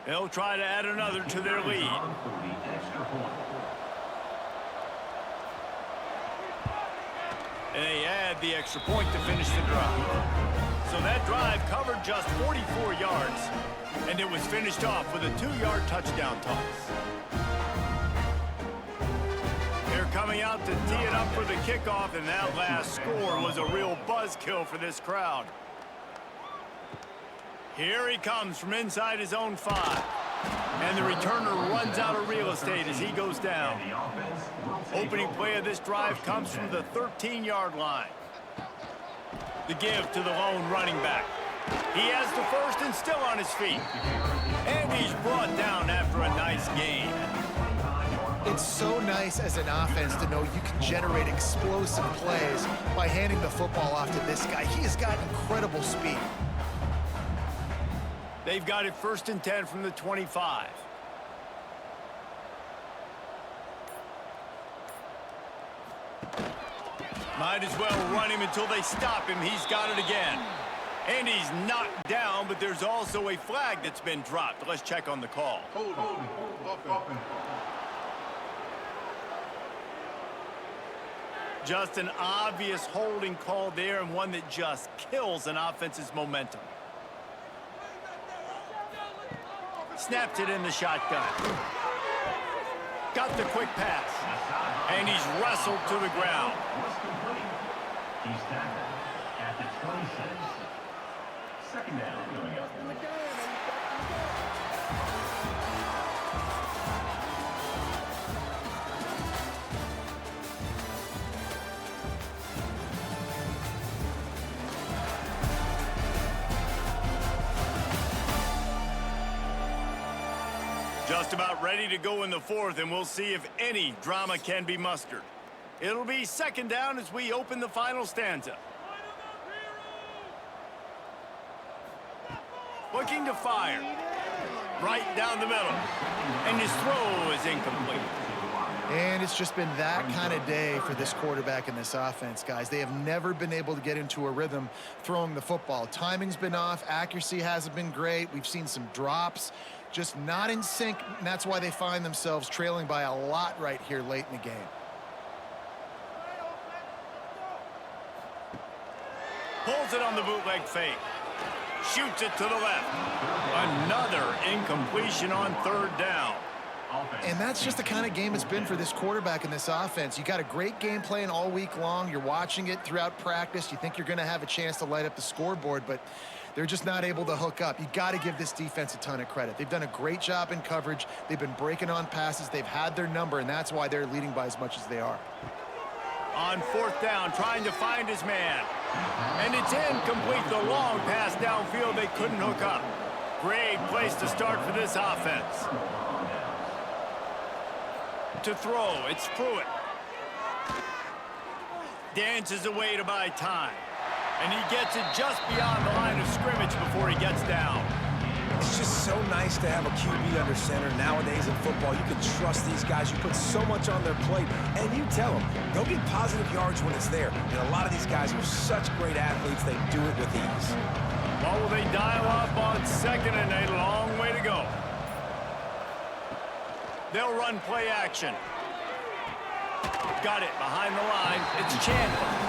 They'll try to add another to their lead. And they add the extra point to finish the drive. So that drive covered just 44 yards, and it was finished off with a 2-yard touchdown toss. They're coming out to tee it up for the kickoff, and that last score was a real buzzkill for this crowd. Here he comes from inside his own 5. And the returner runs out of real estate as he goes down. Opening play of this drive comes from the 13-yard line. The give to the lone running back. He has the first and still on his feet. And he's brought down after a nice gain. It's so nice as an offense to know you can generate explosive plays by handing the football off to this guy. He has got incredible speed. They've got it first and 10 from the 25. Might as well run him until they stop him. He's got it again. And he's knocked down, but there's also a flag that's been dropped. Let's check on the call. Just an obvious holding call there, and one that just kills an offense's momentum. Snaps it in the shotgun. Got the quick pass. And he's wrestled to the ground. He's tackled at the 26. Second down going up. Just about ready to go in the fourth, and we'll see if any drama can be mustered. It'll be second down as we open the final stanza. Looking to fire. Right down the middle. And his throw is incomplete. And it's just been that kind of day for this quarterback and this offense, guys. They have never been able to get into a rhythm throwing the football. Timing's been off. Accuracy hasn't been great. We've seen some drops. Just not in sync, and that's why they find themselves trailing by a lot right here late in the game. Pulls it on the bootleg fake. Shoots it to the left. Another incompletion on third down. And that's just the kind of game it's been for this quarterback and this offense. You got a great game plan all week long. You're watching it throughout practice. You think you're going to have a chance to light up the scoreboard, but they're just not able to hook up. You got to give this defense a ton of credit. They've done a great job in coverage. They've been breaking on passes. They've had their number, and that's why they're leading by as much as they are. On fourth down, trying to find his man. And it's incomplete. The long pass downfield, they couldn't hook up. Great place to start for this offense. To throw, it's Pruitt. Dances away to buy time. And he gets it just beyond the line of scrimmage before he gets down. It's just so nice to have a QB under center. Nowadays in football, you can trust these guys. You put so much on their plate, and you tell them, go get positive yards when it's there. And a lot of these guys are such great athletes, they do it with ease. Well, will they dial up on second and a long way to go? They'll run play action. Got it behind the line. It's Chandler.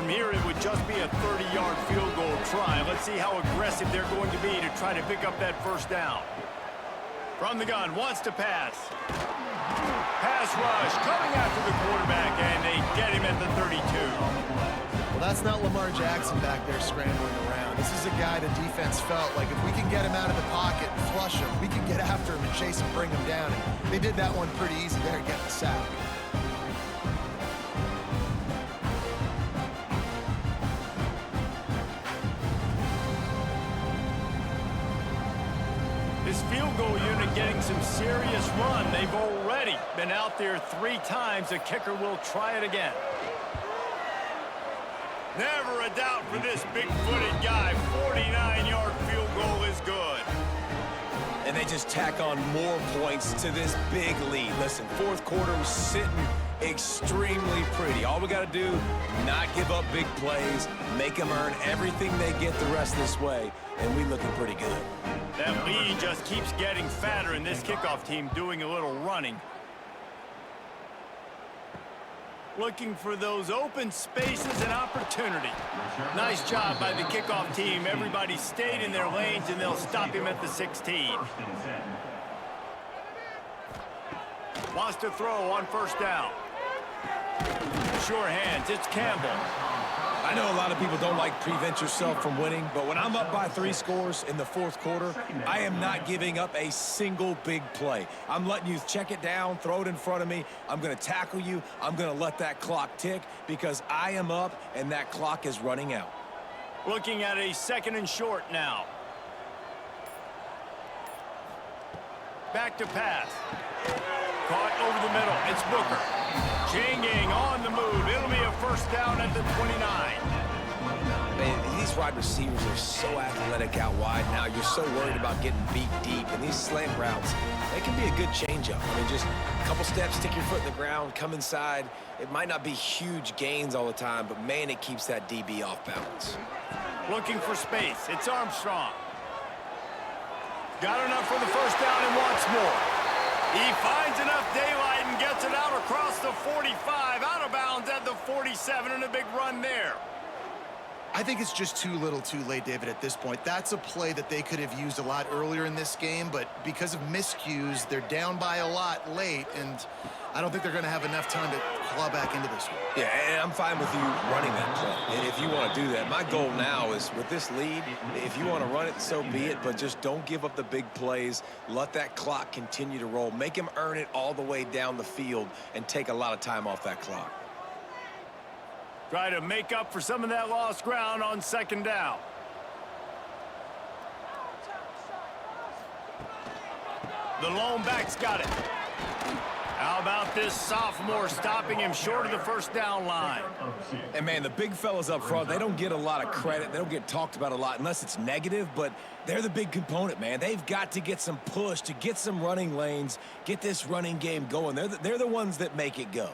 Here it would just be a 30-yard field goal try. Let's see how aggressive they're going to be to try to pick up that first down. From the gun, wants to pass. Pass rush, coming after the quarterback, and they get him at the 32. Well, that's not Lamar Jackson back there scrambling around. This is a guy the defense felt like if we can get him out of the pocket and flush him, we can get after him and chase him, bring him down. And they did that one pretty easy there, getting the sack. This field goal unit getting some serious run. They've already been out there 3 times. The kicker will try it again. Never a doubt for this big-footed guy. 49-yard field goal is good. And they just tack on more points to this big lead. Listen, fourth quarter was sitting extremely pretty. All we got to do, not give up big plays, make them earn everything they get the rest this way, and we looking pretty good. That lead just keeps getting fatter, and this kickoff team doing a little running. Looking for those open spaces and opportunity. Nice job by the kickoff team. Everybody stayed in their lanes, and they'll stop him at the 16. Wants to throw on first down. Sure hands, it's Campbell. I know a lot of people don't like prevent yourself from winning, but when I'm up by 3 scores in the fourth quarter, I am not giving up a single big play. I'm letting you check it down, throw it in front of me. I'm going to tackle you. I'm going to let that clock tick because I am up and that clock is running out. Looking at a 2nd and short now. Back to pass. Caught over the middle. It's Booker. Janging on the move. It'll be a first down at the 29. Man, these wide receivers are so athletic out wide now. You're so worried about getting beat deep. And these slant routes, they can be a good changeup. I mean, just a couple steps, stick your foot in the ground, come inside. It might not be huge gains all the time, but, man, it keeps that DB off balance. Looking for space. It's Armstrong. Got enough for the first down and wants more. He finds enough daylight and gets it out across the 45, out of bounds at the 47, and a big run there. I think it's just too little too late, David, at this point. That's a play that they could have used a lot earlier in this game, but because of miscues, they're down by a lot late, and I don't think they're going to have enough time to claw back into this one. Yeah, and I'm fine with you running that play. And if you want to do that, my goal now is with this lead, if you want to run it, so be it, but just don't give up the big plays. Let that clock continue to roll. Make him earn it all the way down the field and take a lot of time off that clock. Try to make up for some of that lost ground on second down. The lone back's got it. How about this sophomore stopping him short of the first down line? And, man, the big fellas up front, they don't get a lot of credit. They don't get talked about a lot unless it's negative, but they're the big component, man. They've got to get some push, to get some running lanes, get this running game going. They're the ones that make it go.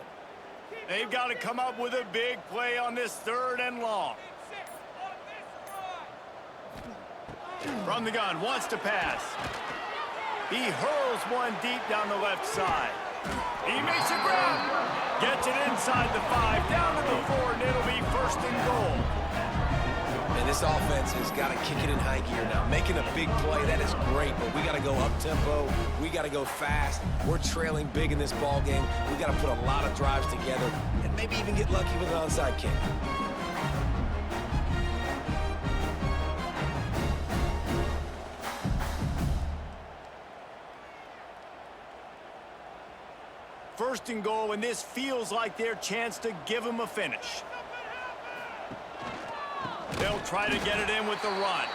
They've got to come up with a big play on this third and long. From the gun, wants to pass. He hurls one deep down the left side. He makes a grab. Gets it inside the 5, down to the 4, and it'll be first and goal. And this offense has got to kick it in high gear now. Making a big play, that is great, but we got to go up-tempo. We got to go fast. We're trailing big in this ball game. We got to put a lot of drives together and maybe even get lucky with an onside kick. First and goal, and this feels like their chance to give them a finish. They'll try to get it in with the run.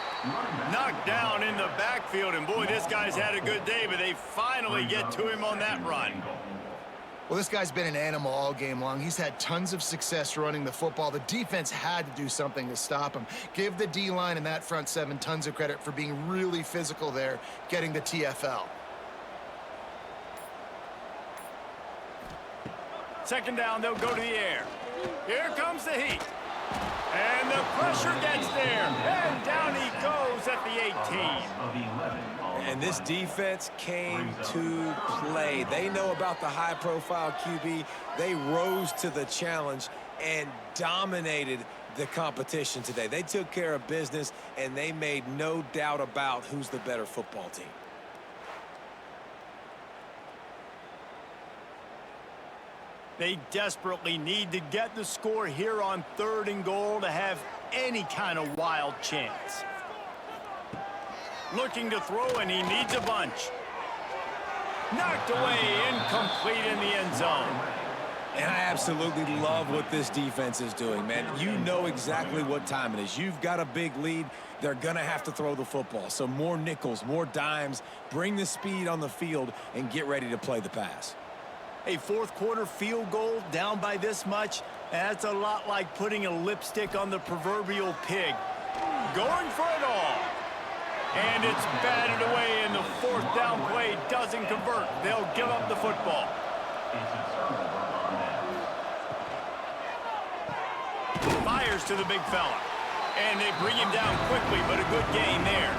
Knocked down in the backfield, and boy, this guy's had a good day, but they finally get to him on that run. Well, this guy's been an animal all game long. He's had tons of success running the football. The defense had to do something to stop him. Give the D-line and that front seven tons of credit for being really physical there, getting the TFL. Second down, they'll go to the air. Here comes the heat. And the pressure gets there. And down he goes at the 18. And this defense came to play. They know about the high-profile QB. They rose to the challenge and dominated the competition today. They took care of business, and they made no doubt about who's the better football team. They desperately need to get the score here on third and goal to have any kind of wild chance. Looking to throw, and he needs a bunch. Knocked away, incomplete in the end zone. And I absolutely love what this defense is doing, man. You know exactly what time it is. You've got a big lead. They're going to have to throw the football. So more nickels, more dimes, bring the speed on the field, and get ready to play the pass. A fourth quarter field goal down by this much, that's a lot like putting a lipstick on the proverbial pig. Going for it all. And it's batted away, and the fourth down play doesn't convert. They'll give up the football. Fires to the big fella. And they bring him down quickly, but a good gain there.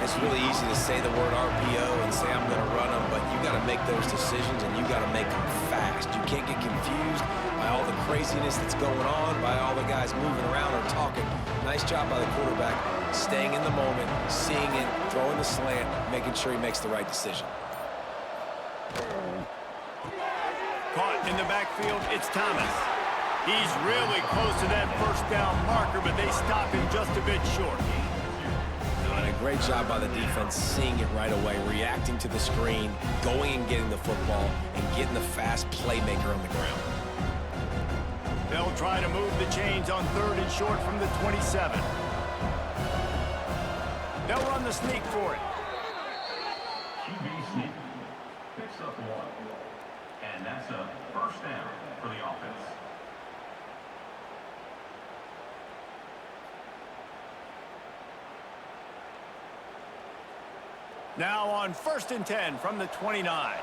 It's really easy to say the word RPO and say I'm going to run them, but you got to make those decisions, and you got to make them fast. You can't get confused by all the craziness that's going on, by all the guys moving around or talking. Nice job by the quarterback, staying in the moment, seeing it, throwing the slant, making sure he makes the right decision. Caught in the backfield, it's Thomas. He's really close to that first down marker, but they stop him just a bit short. And a great job by the defense, seeing it right away, reacting to the screen, going and getting the football, and getting the fast playmaker on the ground. They'll try to move the chains on third and short from the 27. They'll run the sneak for it. QB sneak picks up 1. And that's a first down for the offense. Now on 1st and 10 from the 29.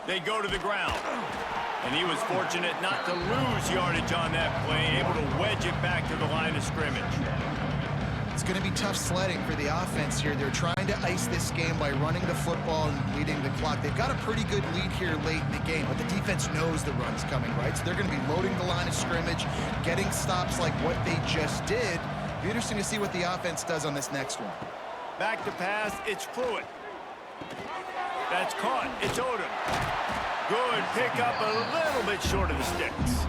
They go to the ground. And he was fortunate not to lose yardage on that play, able to wedge it back to the line of scrimmage. It's going to be tough sledding for the offense here. They're trying to ice this game by running the football and leading the clock. They've got a pretty good lead here late in the game, but the defense knows the run's coming, right? So they're going to be loading the line of scrimmage, getting stops like what they just did. It'll be interesting to see what the offense does on this next one. Back to pass, it's Pruitt. That's caught, it's Odom. Good pickup, a little bit short of the sticks.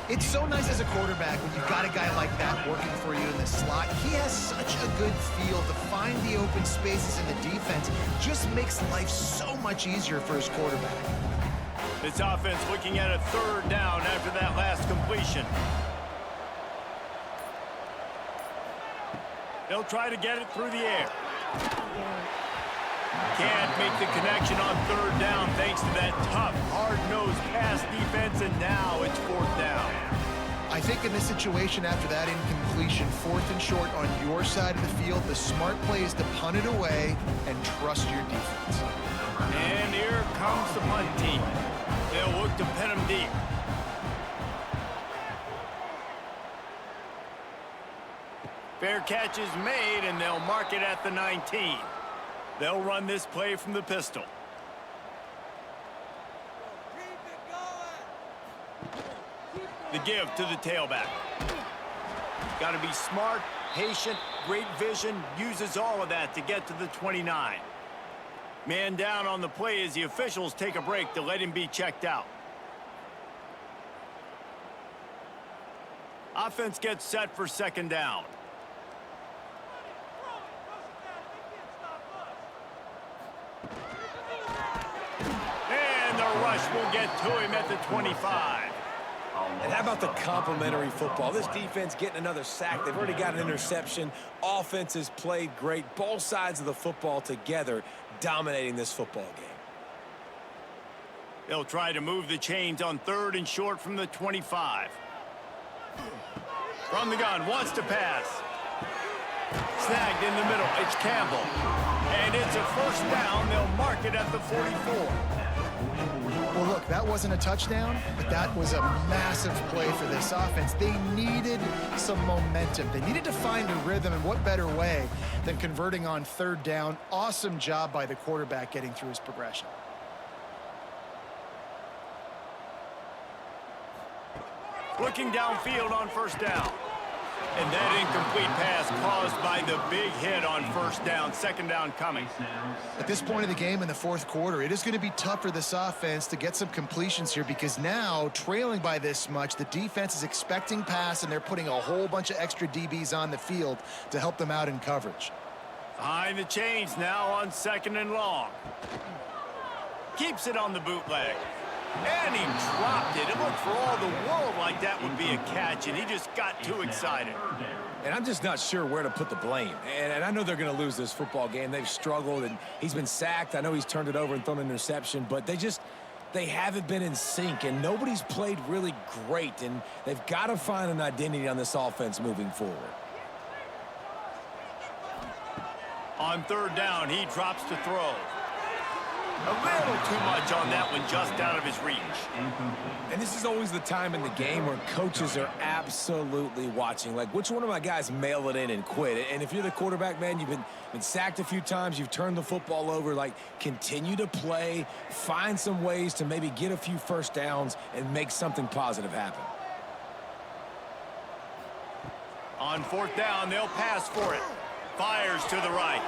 It's so nice as a quarterback when you've got a guy like that working for you in the slot. He has such a good feel to find the open spaces in the defense. Just makes life so much easier for his quarterback. This offense looking at a 3rd down after that last completion. They'll try to get it through the air. Can't make the connection on 3rd down thanks to that tough, hard-nosed pass defense, and now it's 4th down. I think in this situation after that incompletion, 4th and short on your side of the field, the smart play is to punt it away and trust your defense. And here comes the punt team. They'll look to pin them deep. Fair catch is made, and they'll mark it at the 19. They'll run this play from the pistol. The give to the tailback. Got to be smart, patient, great vision, uses all of that to get to the 29. Man down on the play as the officials take a break to let him be checked out. Offense gets set for 2nd down. Rush will get to him at the 25. And how about the complementary football? This defense getting another sack. They've already got an interception. Offense has played great. Both sides of the football together dominating this football game. They'll try to move the chains on 3rd and short from the 25. From the gun, wants to pass. Snagged in the middle, it's Campbell. And it's a 1st down. They'll mark it at the 44. Well, look, that wasn't a touchdown, but that was a massive play for this offense. They needed some momentum. They needed to find a rhythm, and what better way than converting on 3rd down. Awesome job by the quarterback getting through his progression. Looking downfield on 1st down. And that incomplete pass caused by the big hit on 1st down. 2nd down coming. At this point of the game in the 4th quarter, it is going to be tough for this offense to get some completions here because now, trailing by this much, the defense is expecting pass, and they're putting a whole bunch of extra DBs on the field to help them out in coverage. Behind the chains now on 2nd and long. Keeps it on the bootleg. And he dropped it. It looked for all the world like that would be a catch, and he just got too excited. And I'm just not sure where to put the blame. And I know they're going to lose this football game. They've struggled, and he's been sacked. I know he's turned it over and thrown an interception, but they haven't been in sync, and nobody's played really great, and they've got to find an identity on this offense moving forward. On 3rd down, he drops to throw. A little too much on that one, just out of his reach. And this is always the time in the game where coaches are absolutely watching. Like, which one of my guys mail it in and quit? And if you're the quarterback, man, you've been sacked a few times, you've turned the football over, like, continue to play, find some ways to maybe get a few 1st downs and make something positive happen. On 4th down, they'll pass for it. Fires to the right.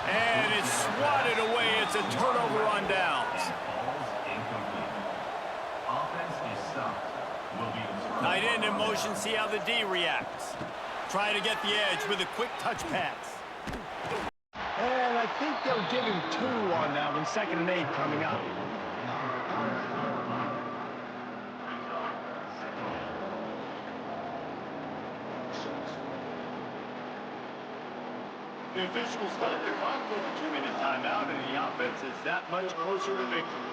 And it's swatted away. It's a turnover on downs. Tight end in motion. See how the D reacts. Try to get the edge with a quick touch pass. And I think they'll give him 2 on that one. 2nd and 8 coming up. The officials start the clock with a 2-minute timeout, and the offense is that much closer to victory.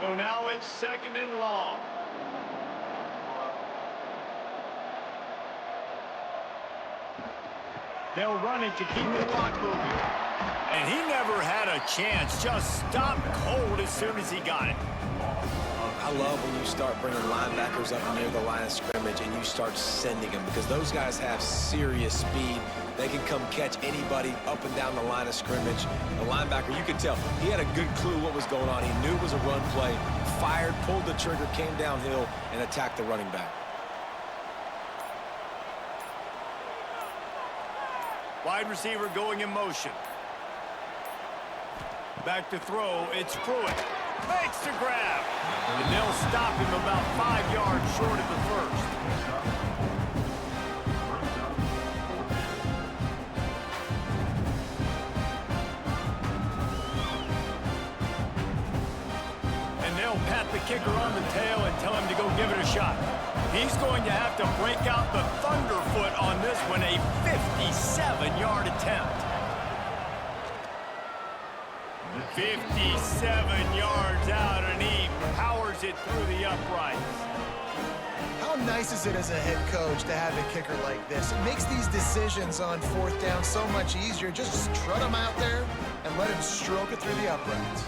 So now it's 2nd and long. They'll run it to keep the clock moving. And he never had a chance. Just stopped cold as soon as he got it. I love when you start bringing linebackers up near the line of scrimmage and you start sending them, because those guys have serious speed. They can come catch anybody up and down the line of scrimmage. The linebacker, you could tell, he had a good clue what was going on. He knew it was a run play, fired, pulled the trigger, came downhill, and attacked the running back. Wide receiver going in motion. Back to throw, it's Pruitt. Makes the grab. And they'll stop him about 5 yards short of the first. And they'll pat the kicker on the tail and tell him to go give it a shot. He's going to have to break out the thunderfoot on this one, a 57-yard attempt. 57 yards out, and he powers it through the uprights. How nice is it as a head coach to have a kicker like this? It makes these decisions on 4th down so much easier. Just strut him out there and let him stroke it through the uprights.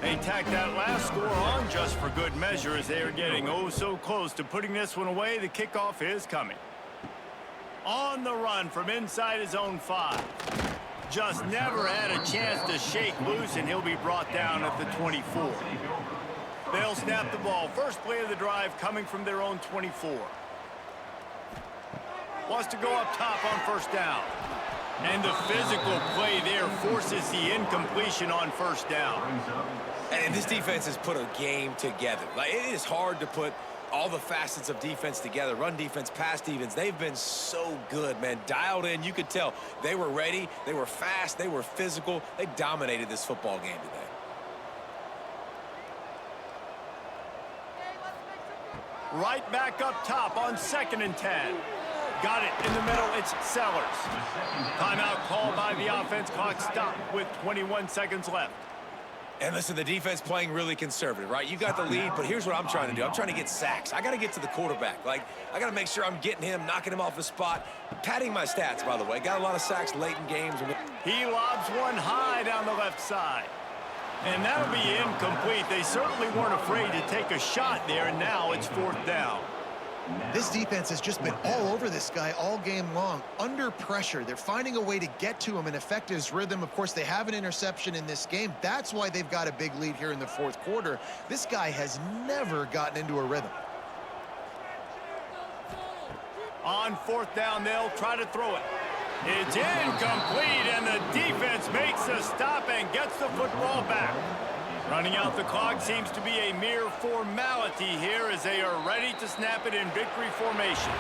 They tack that last score on just for good measure as they are getting oh so close to putting this one away. The kickoff is coming. On the run from inside his own 5. Just never had a chance to shake loose, and he'll be brought down at the 24. They'll snap the ball. First play of the drive coming from their own 24. Wants to go up top on 1st down. And the physical play there forces the incompletion on 1st down. And this defense has put a game together. Like, it is hard to put all the facets of defense together. Run defense, pass defense. They've been so good, man. Dialed in. You could tell they were ready. They were fast. They were physical. They dominated this football game today. Right back up top on 2nd and 10. Got it in the middle. It's Sellers. Timeout called by the offense. Clock stopped with 21 seconds left. And listen, the defense playing really conservative, right? You got the lead, but here's what I'm trying to do. I'm trying to get sacks. I got to get to the quarterback. Like, I got to make sure I'm getting him, knocking him off his spot. Padding my stats, by the way. Got a lot of sacks late in games. He lobs one high down the left side. And that'll be incomplete. They certainly weren't afraid to take a shot there, and now it's 4th down. This defense has just been all over this guy all game long. Under pressure, they're finding a way to get to him and affect his rhythm. Of course, they have an interception in this game. That's why they've got a big lead here in the 4th quarter. This guy has never gotten into a rhythm. On 4th down, they'll try to throw it. It's incomplete, and the defense makes a stop and gets the football back. Running out the clock seems to be a mere formality here as they are ready to snap it in victory formation.